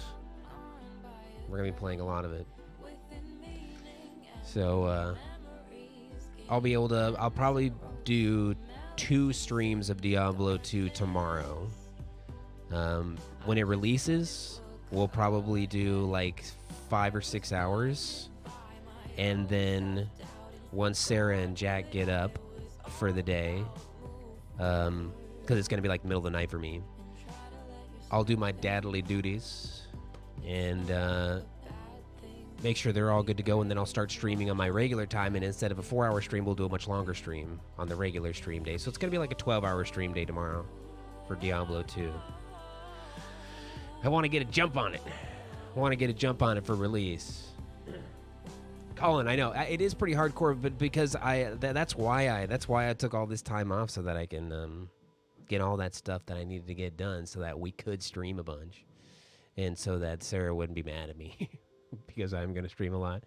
We're going to be playing a lot of it. So, I'll probably do 2 streams of Diablo 2 tomorrow. When it releases, we'll probably do like 5 or 6 hours. And then once Sarah and Jack get up for the day, because it's going to be like middle of the night for me, I'll do my dadly duties and make sure they're all good to go, and then I'll start streaming on my regular time, and instead of a 4-hour stream, we'll do a much longer stream on the regular stream day. So it's going to be like a 12-hour stream day tomorrow for Diablo 2. I want to get a jump on it for release. Colin, I know it is pretty hardcore, but because that's why I took all this time off, so that I can get all that stuff that I needed to get done, so that we could stream a bunch, and so that Sarah wouldn't be mad at me because I'm going to stream a lot,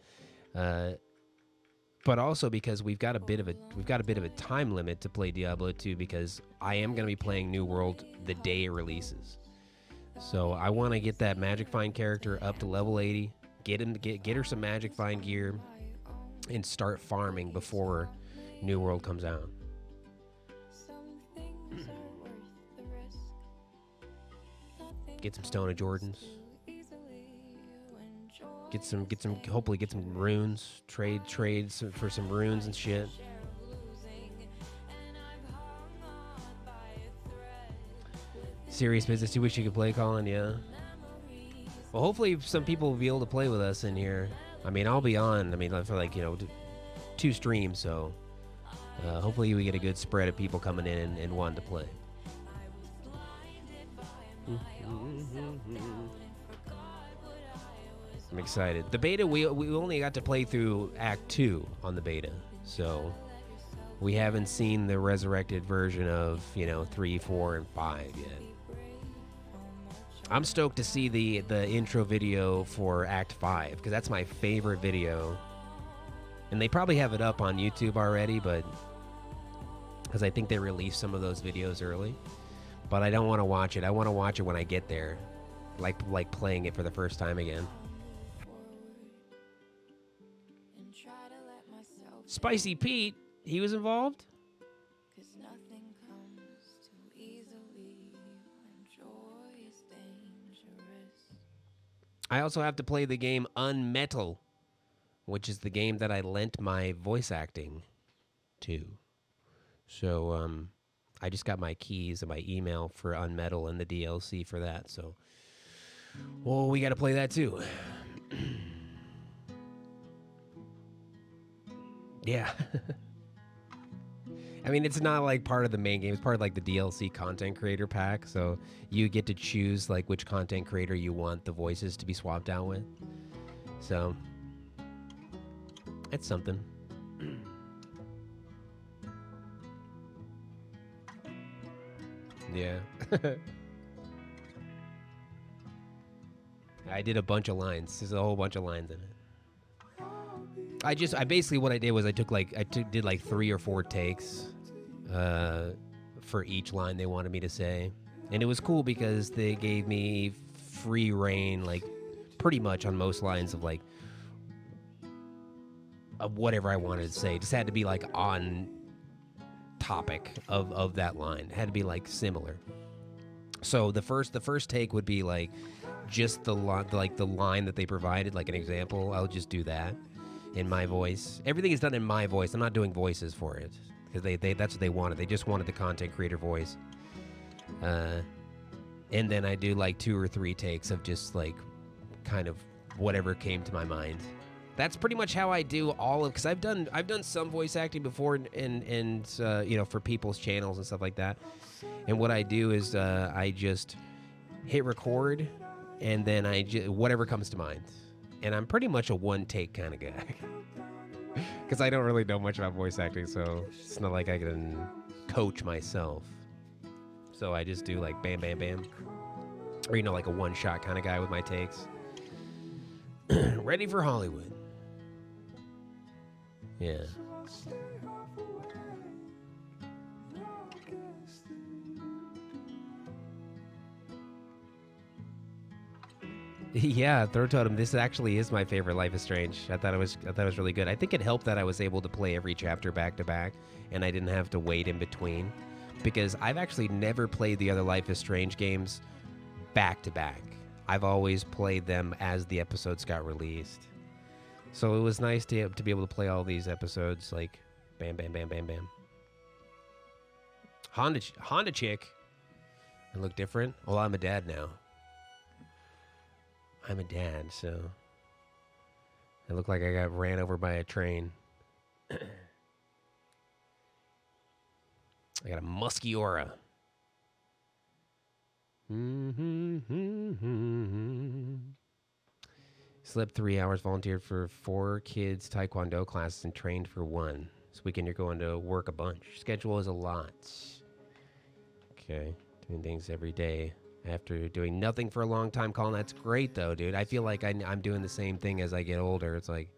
but also because we've got a bit of a time limit to play Diablo 2, because I am going to be playing New World the day it releases. So I want to get that Magic Find character up to level 80. Get her some Magic Find gear and start farming before New World comes out. Get some Stone of Jordans. Hopefully get some runes. Trade for some runes and shit. Serious business. You wish you could play, Colin? Yeah. Well, hopefully some people will be able to play with us in here. I mean, I'll be on, I mean, for like, 2 streams, so hopefully we get a good spread of people coming in and wanting to play. I'm excited. The beta, we only got to play through Act 2 on the beta, so we haven't seen the resurrected version of, 3, 4, and 5 yet. I'm stoked to see the intro video for Act 5, because that's my favorite video. And they probably have it up on YouTube already, but because I think they released some of those videos early. But I don't want to watch it. I want to watch it when I get there, like playing it for the first time again. Spicy Pete, he was involved? I also have to play the game Unmetal, which is the game that I lent my voice acting to. So I just got my keys and my email for Unmetal and the DLC for that. So, well, we got to play that too. Yeah. I mean, it's not like part of the main game. It's part of like the DLC content creator pack. So you get to choose like which content creator you want the voices to be swapped out with. So it's something. Yeah. I did a bunch of lines. There's a whole bunch of lines in it. I basically what I did was I did like 3 or 4 takes for each line they wanted me to say. And it was cool because they gave me free reign, like pretty much on most lines of like of whatever I wanted to say. It just had to be like on topic of that line. It had to be like similar. So the first take would be like just the line that they provided, like an example. I'll just do that in my voice. Everything is done in my voice. I'm not doing voices for it because they that's what they wanted. They just wanted the content creator voice. And then I do like 2 or 3 takes of just like kind of whatever came to my mind. That's pretty much how I do all of, because I've done some voice acting before and for people's channels and stuff like that. And what I do is I just hit record and then whatever comes to mind. And I'm pretty much a one take kind of guy because I don't really know much about voice acting, so it's not like I can coach myself. So I just do like bam, bam, bam, or like a one shot kind of guy with my takes. Ready for Hollywood. Yeah. Yeah, Throw Totem. This actually is my favorite Life is Strange. I thought it was really good. I think it helped that I was able to play every chapter back to back, and I didn't have to wait in between, because I've actually never played the other Life is Strange games back to back. I've always played them as the episodes got released. So it was nice to be able to play all these episodes like bam, bam, bam, bam, bam. Honda chick. I look different. Well, I'm a dad now. I'm a dad, so I look like I got ran over by a train. I got a musky aura. Slept 3 hours, volunteered for 4 kids' taekwondo classes, and trained for 1. This weekend you're going to work a bunch. Schedule is a lot. Okay, doing things every day. After doing nothing for a long time, Colin, that's great, though, dude. I feel like I'm doing the same thing as I get older. It's like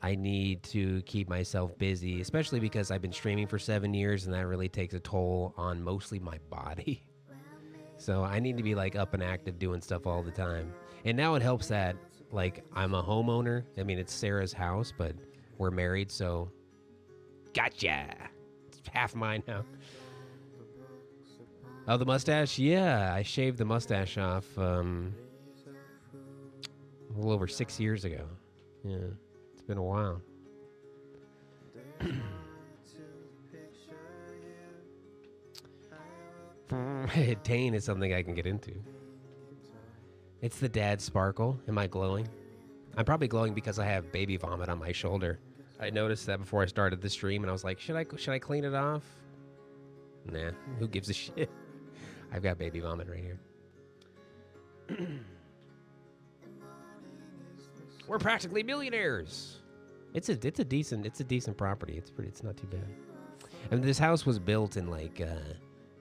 I need to keep myself busy, especially because I've been streaming for 7 years, and that really takes a toll on mostly my body. So I need to be, like, up and active doing stuff all the time. And now it helps that, like, I'm a homeowner. I mean, it's Sarah's house, but we're married, so gotcha. It's half mine now. Oh, the mustache? Yeah, I shaved the mustache off a little over 6 years ago. Yeah, it's been a while. Tane is something I can get into. It's the dad sparkle. Am I glowing? I'm probably glowing because I have baby vomit on my shoulder. I noticed that before I started the stream, and I was like, should I clean it off? Nah, who gives a shit? I've got baby vomit right here. We're practically millionaires. It's a decent property. It's not too bad. And this house was built in like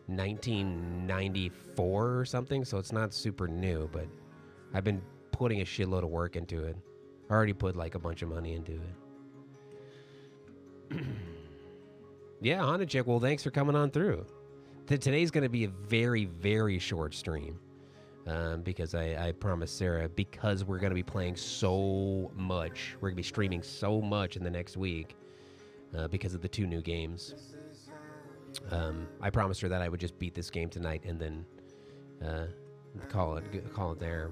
1994 or something, so it's not super new, but I've been putting a shitload of work into it. I already put like a bunch of money into it. Yeah, Honda Chick, well, thanks for coming on through. Today's going to be a very, very short stream because I promised Sarah, because we're going to be playing so much, we're going to be streaming so much in the next week because of the 2 new games. I promised her that I would just beat this game tonight and then call it there.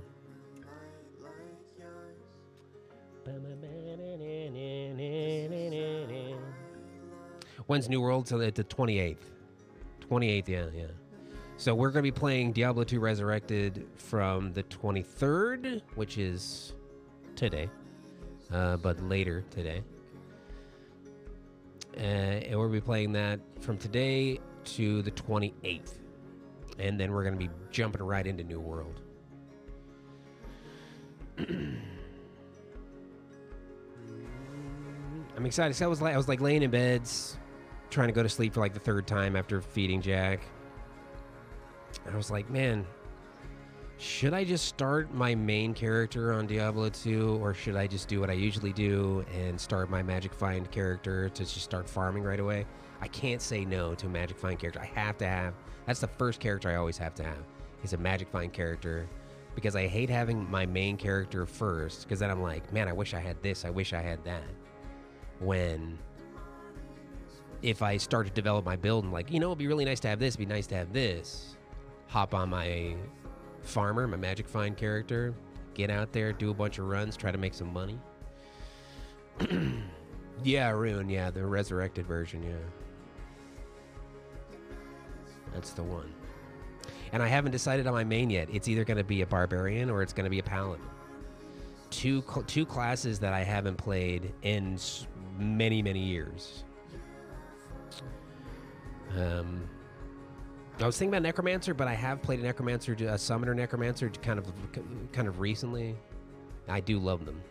When's New World? So the 28th. 28th, yeah. So we're going to be playing Diablo 2 Resurrected from the 23rd, which is today, but later today. And we'll be playing that from today to the 28th. And then we're going to be jumping right into New World. I'm excited. So I was like laying in bed, trying to go to sleep for like the 3rd time after feeding Jack. And I was like, man, should I just start my main character on Diablo 2, or should I just do what I usually do and start my Magic Find character to just start farming right away? I can't say no to a Magic Find character. I have to have. That's the first character I always have to have, is a Magic Find character, because I hate having my main character first, because then I'm like, man, I wish I had this, I wish I had that. When if I start to develop my build and like, it'd be really nice to have this, it'd be nice to have this, hop on my farmer, my Magic Find character, get out there, do a bunch of runs, try to make some money. Yeah, Rune, yeah, the resurrected version, yeah. That's the one. And I haven't decided on my main yet. It's either going to be a barbarian or it's going to be a paladin. Two classes that I haven't played in many, many years. I was thinking about Necromancer, but I have played a Necromancer, a Summoner Necromancer, kind of recently. I do love them.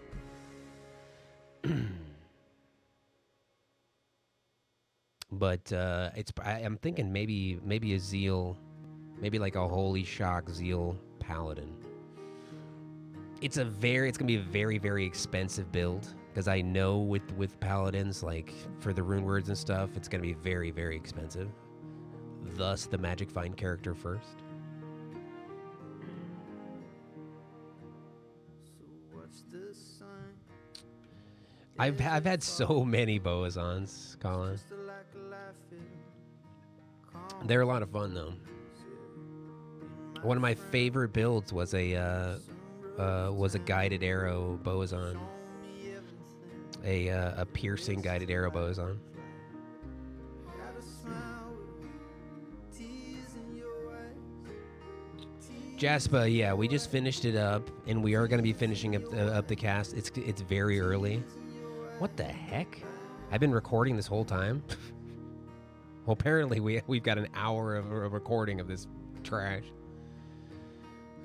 But I'm thinking maybe a Zeal, maybe like a Holy Shock Zeal Paladin. It's gonna be a very, very expensive build, because I know with Paladins, like for the rune words and stuff, it's gonna be very, very expensive. Thus, the Magic Find character first. I've had so many Boazons, Colin. They're a lot of fun though. One of my favorite builds was a guided arrow Boazon, a piercing guided arrow Boazon. Jasper, yeah, we just finished it up, and we are going to be finishing up the cast. It's very early. What the heck? I've been recording this whole time. Well, apparently we've got an hour of recording of this trash.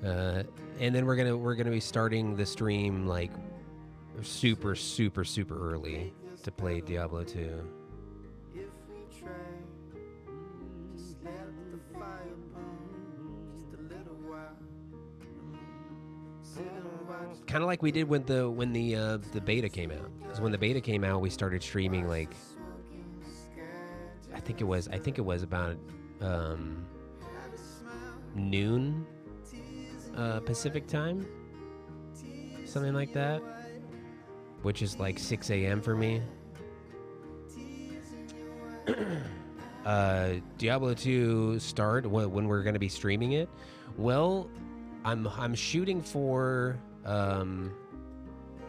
And then we're gonna be starting the stream like super, super, super early to play Diablo 2. Kind of like we did when the beta came out. Because when the beta came out, we started streaming like I think it was about noon Pacific time, something like that, which is like 6 a.m. for me. Diablo 2 start when we're going to be streaming it. Well, I'm shooting for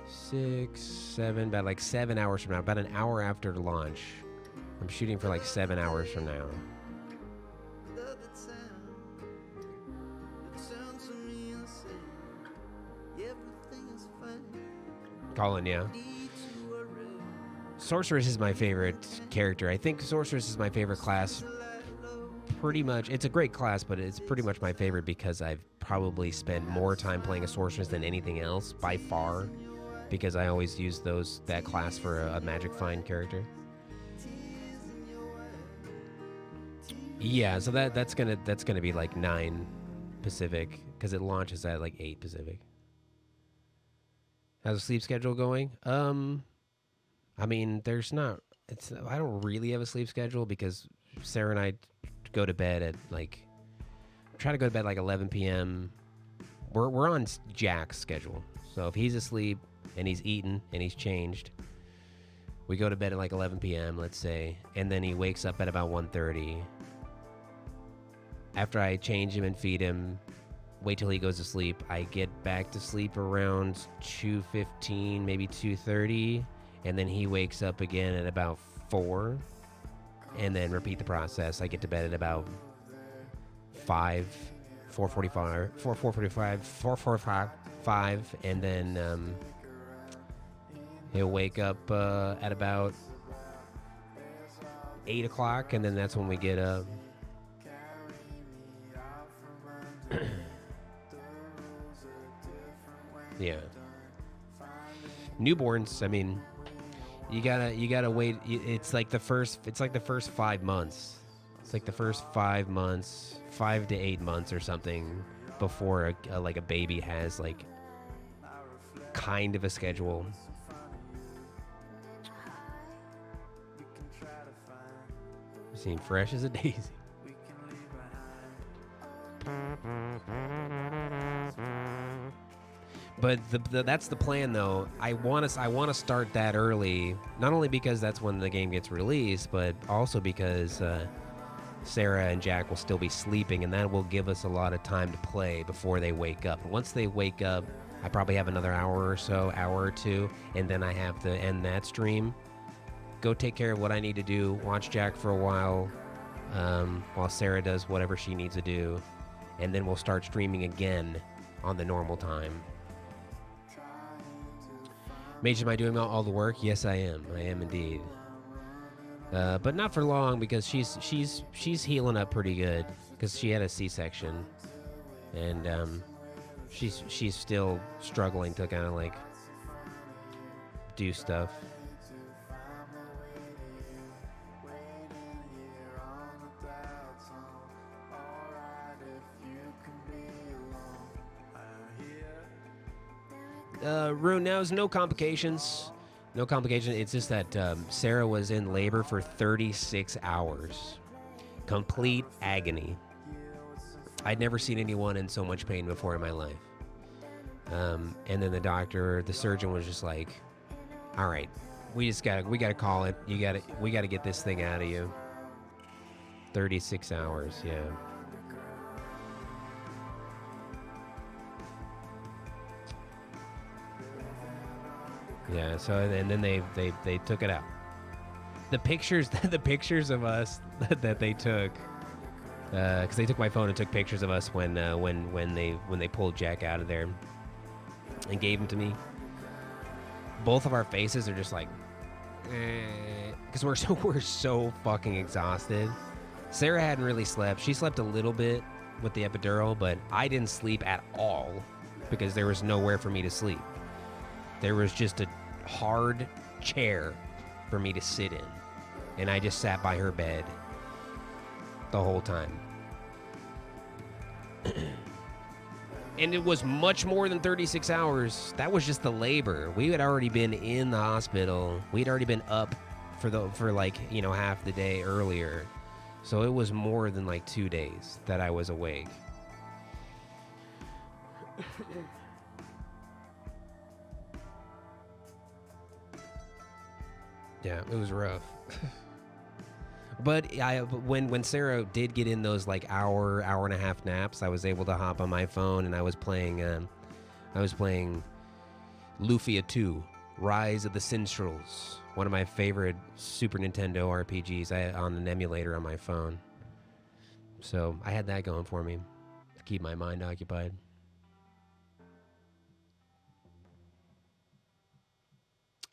6, 7, about like 7 hours from now, about an hour after the launch. I'm shooting for like 7 hours from now. Colin, yeah. Sorceress is my favorite character. I think Sorceress is my favorite class. Pretty much, it's a great class, but it's pretty much my favorite because I've probably spent more time playing a Sorceress than anything else by far, because I always use that class for a magic find character. Yeah, so that's gonna be like 9 Pacific because it launches at like 8 Pacific. How's the sleep schedule going? I mean, I don't really have a sleep schedule because Sarah and I go to bed at try to go to bed like 11 p.m. We're on Jack's schedule. So if he's asleep and he's eaten and he's changed, we go to bed at like 11 p.m., let's say, and then he wakes up at about 1:30. After I change him and feed him, wait till he goes to sleep, I get back to sleep around 2:15, maybe 2:30, and then he wakes up again at about 4, and then repeat the process. I get to bed at about 4:45, and then he'll wake up at about 8 o'clock, and then that's when we get up. Yeah. Newborns, I mean, you gotta wait. It's like the first 5 months. It's like the first 5 months, 5 to 8 months or something before a baby has like kind of a schedule. Seem fresh as a daisy. But that's the plan, though. I want to start that early, not only because that's when the game gets released, but also because Sarah and Jack will still be sleeping, and that will give us a lot of time to play before they wake up. And once they wake up, I probably have another hour or two, and then I have to end that stream, go take care of what I need to do, watch Jack for a while Sarah does whatever she needs to do, and then we'll start streaming again on the normal time. Mage, am I doing all the work? Yes, I am. I am indeed. But not for long, because she's healing up pretty good, because she had a C-section, and she's still struggling to kind of like do stuff. Rune, now is no complications. No complications. It's just that Sarah was in labor for 36 hours. Complete agony. I'd never seen anyone in so much pain before in my life. And then the surgeon was just like, all right, we gotta call it. We gotta get this thing out of you. 36 hours, yeah. Yeah, so and then they took it out. The pictures of us that they took, because they took my phone and took pictures of us when they pulled Jack out of there and gave him to me. Both of our faces are just like, because we're so fucking exhausted. Sarah hadn't really slept. She slept a little bit with the epidural, but I didn't sleep at all because there was nowhere for me to sleep. There was just a hard chair for me to sit in, and I just sat by her bed the whole time. And it was much more than 36 hours. That was just the labor. We had already been in the hospital. We'd already been up for like, half the day earlier. So it was more than like 2 days that I was awake. Yeah, it was rough. But when Sarah did get in those like hour and a half naps, I was able to hop on my phone and I was playing Lufia 2, Rise of the Sinstrels, one of my favorite Super Nintendo RPGs on an emulator on my phone. So I had that going for me to keep my mind occupied.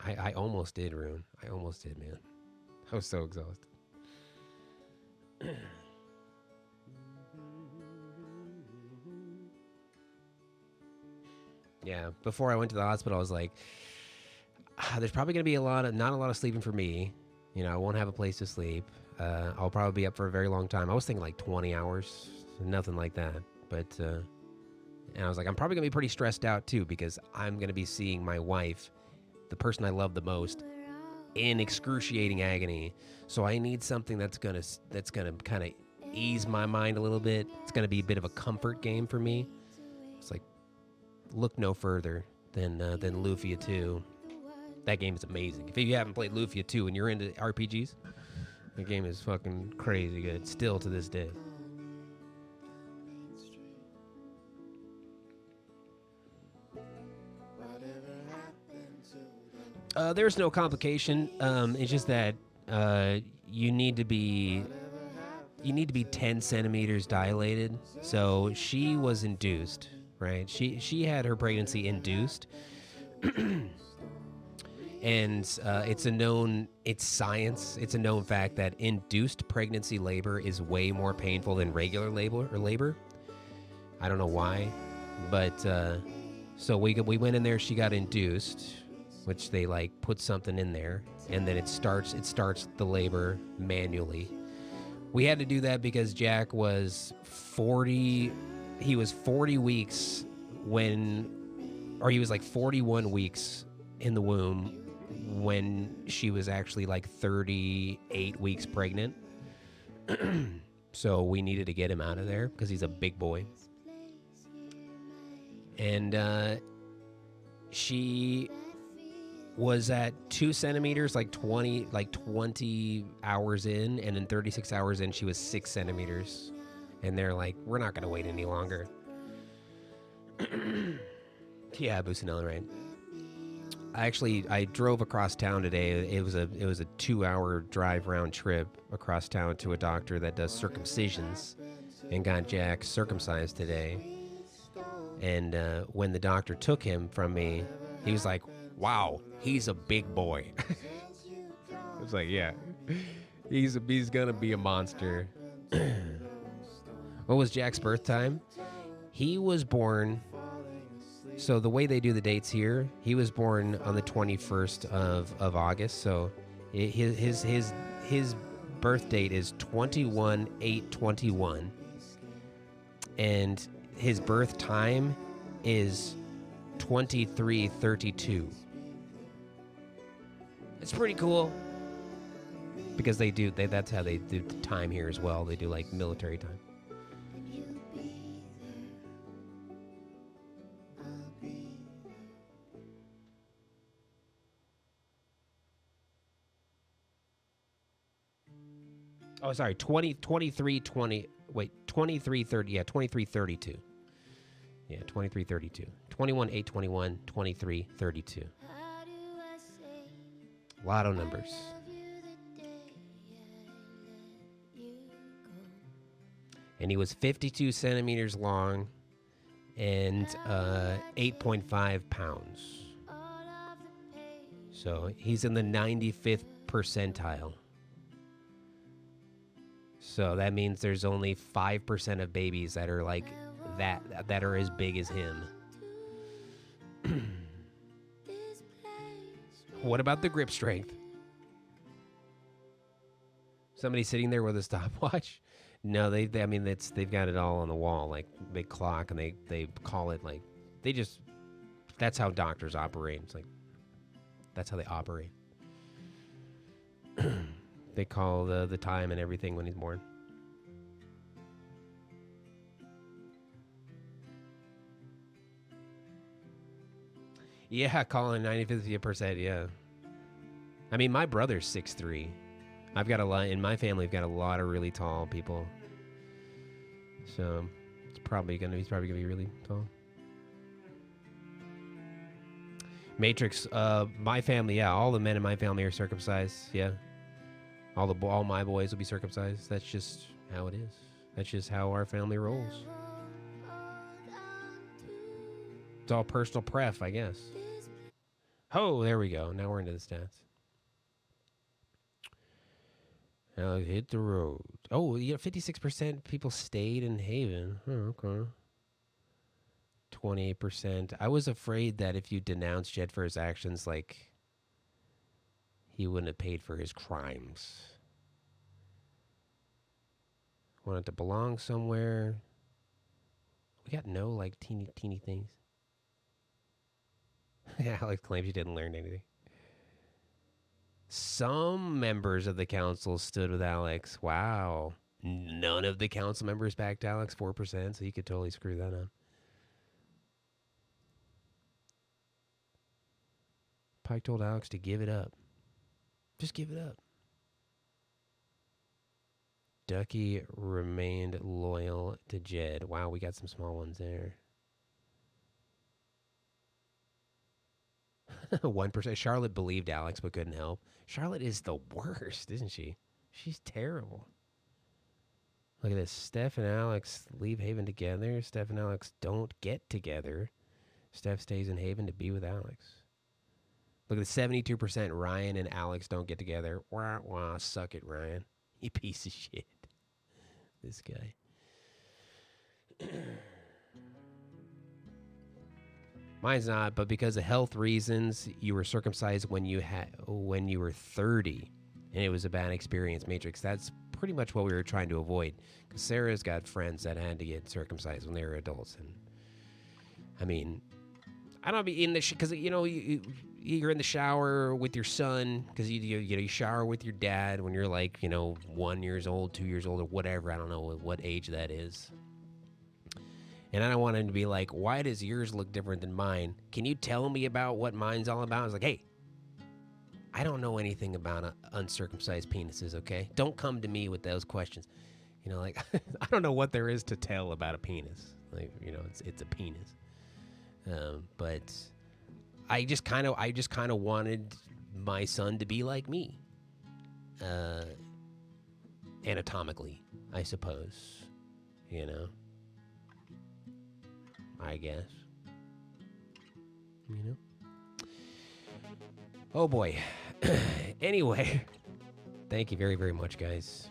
I almost did, Rune. I almost did, man. I was so exhausted. Yeah, before I went to the hospital, I was like, there's probably going to be not a lot of sleeping for me. You know, I won't have a place to sleep. I'll probably be up for a very long time. I was thinking like 20 hours, nothing like that. But, and I was like, I'm probably going to be pretty stressed out too, because I'm going to be seeing my wife, the person I love the most, in excruciating agony. So I need something that's going to kind of ease my mind a little bit. It's going to be a bit of a comfort game for me. It's like, look no further than Lufia 2. That game is amazing. If you haven't played Lufia 2 and you're into RPGs, the game is fucking crazy good, still to this day. There's no complication. It's just that you need to be 10 centimeters dilated. So she was induced, right? She had her pregnancy induced. And it's science. It's a known fact that induced pregnancy labor is way more painful than regular labor. I don't know why, but so we went in there. She got induced, which they like put something in there, and then it starts the labor manually. We had to do that because Jack was 40. He was 40 weeks he was like 41 weeks in the womb when she was actually like 38 weeks pregnant. So we needed to get him out of there because he's a big boy. And she was at 2 centimeters, like 20 hours in, and then 36 hours in, she was 6 centimeters. And they're like, we're not going to wait any longer. Yeah, Busanella, right? I drove across town today. It was a 2-hour drive round trip across town to a doctor that does circumcisions, and got Jack circumcised today. And when the doctor took him from me, he was like, "Wow, he's a big boy." I was like, "Yeah, he's gonna be a monster." What was Jack's birth time? He was born. So the way they do the dates here, he was born on the 21st of August. So his birth date is 21/8/21, and his birth time is 23:32. It's pretty cool because that's how they do the time here as well. They do like military time. Oh, sorry, 23:30. Yeah, 23:32. Yeah, 23:32. 21/8/21, 23:32. Lotto numbers. And he was 52 centimeters long and 8.5 pounds. So he's in the 95th percentile. So that means there's only 5% of babies that are like that are as big as him. What about the grip strength? Somebody sitting there with a stopwatch? No, they've got it all on the wall, like big clock, and they call it like that's how doctors operate. It's like that's how they operate. They call the time and everything when he's born. Yeah, calling 95%, yeah. I mean, my brother's 6'3". I've got a lot in my family. I've got a lot of really tall people. So he's probably gonna be really tall. Matrix, my family, yeah, all the men in my family are circumcised, yeah. All my boys will be circumcised. That's just how it is. That's just how our family rolls. It's all personal pref, I guess. Oh, there we go. Now we're into the stats. Now hit the road. Oh, you know, 56% people stayed in Haven. Oh, okay. 28%. I was afraid that if you denounced Jed for his actions, like, he wouldn't have paid for his crimes. Wanted to belong somewhere. We got no, like, teeny things. Alex claims he didn't learn anything. Some members of the council stood with Alex. Wow. None of the council members backed Alex, 4%, so you could totally screw that up. Pike told Alex to give it up. Just give it up. Ducky remained loyal to Jed. Wow, we got some small ones there. 1%. Charlotte believed Alex but couldn't help. Charlotte is the worst, isn't she? She's terrible. Look at this. Steph and Alex leave Haven together. Steph and Alex don't get together. Steph stays in Haven to be with Alex. Look at the 72%. Ryan and Alex don't get together. Wah, wah. Suck it, Ryan. You piece of shit. This guy. Mine's not, but because of health reasons, you were circumcised when you were 30, and it was a bad experience. Matrix. That's pretty much what we were trying to avoid. Because Sarah's got friends that had to get circumcised when they were adults, and I mean, I don't be in the because you know you're in the shower with your son because you shower with your dad when you're like 1 year old, 2 years old, or whatever. I don't know what age that is. And I don't want him to be like, why does yours look different than mine? Can you tell me about what mine's all about? I was like, hey, I don't know anything about uncircumcised penises, okay? Don't come to me with those questions. Like, I don't know what there is to tell about a penis. Like, it's a penis. But I just kind of wanted my son to be like me. Anatomically, I suppose. I guess. Oh boy. Anyway, thank you very, very much, guys,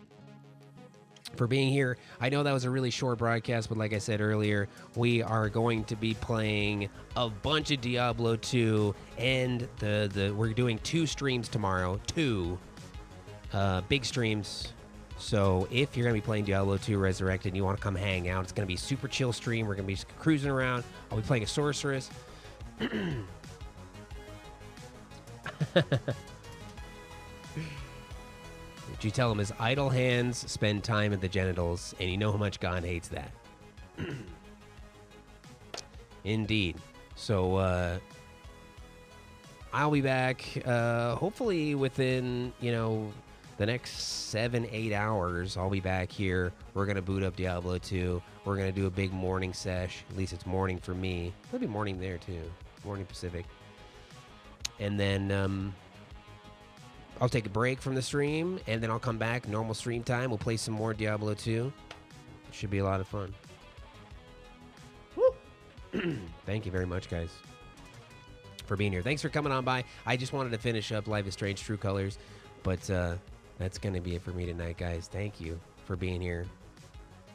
for being here. I know that was a really short broadcast, but like I said earlier, we are going to be playing a bunch of Diablo 2, and we're doing 2 streams tomorrow, 2 big streams. So if you're going to be playing Diablo 2 Resurrected and you want to come hang out, it's going to be a super chill stream. We're going to be just cruising around. I'll be playing a sorceress. What you tell him is idle hands spend time at the genitals, and you know how much God hates that. Indeed. So I'll be back hopefully within, the next 7-8 hours. I'll be back here. We're going to boot up Diablo 2. We're going to do a big morning sesh. At least it's morning for me. It'll be morning there too. Morning Pacific. And then I'll take a break from the stream, and then I'll come back. Normal stream time. We'll play some more Diablo 2. It should be a lot of fun. Woo! Thank you very much, guys, for being here. Thanks for coming on by. I just wanted to finish up Life is Strange True Colors, but that's going to be it for me tonight, guys. Thank you for being here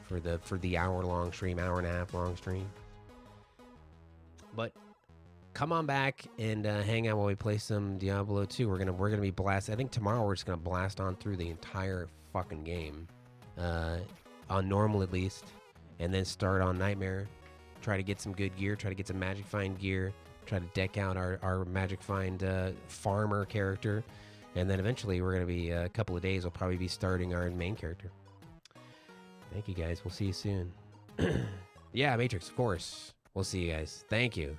for the hour-long stream, hour-and-a-half long stream. But come on back and hang out while we play some Diablo 2. We're gonna be blasting. I think tomorrow we're just gonna blast on through the entire fucking game, on normal at least, and then start on Nightmare. Try to get some good gear. Try to get some Magic Find gear. Try to deck out our Magic Find farmer character, and then eventually we're gonna be a couple of days. We'll probably be starting our main character. Thank you, guys. We'll see you soon. Yeah, Matrix, of course. We'll see you guys. Thank you.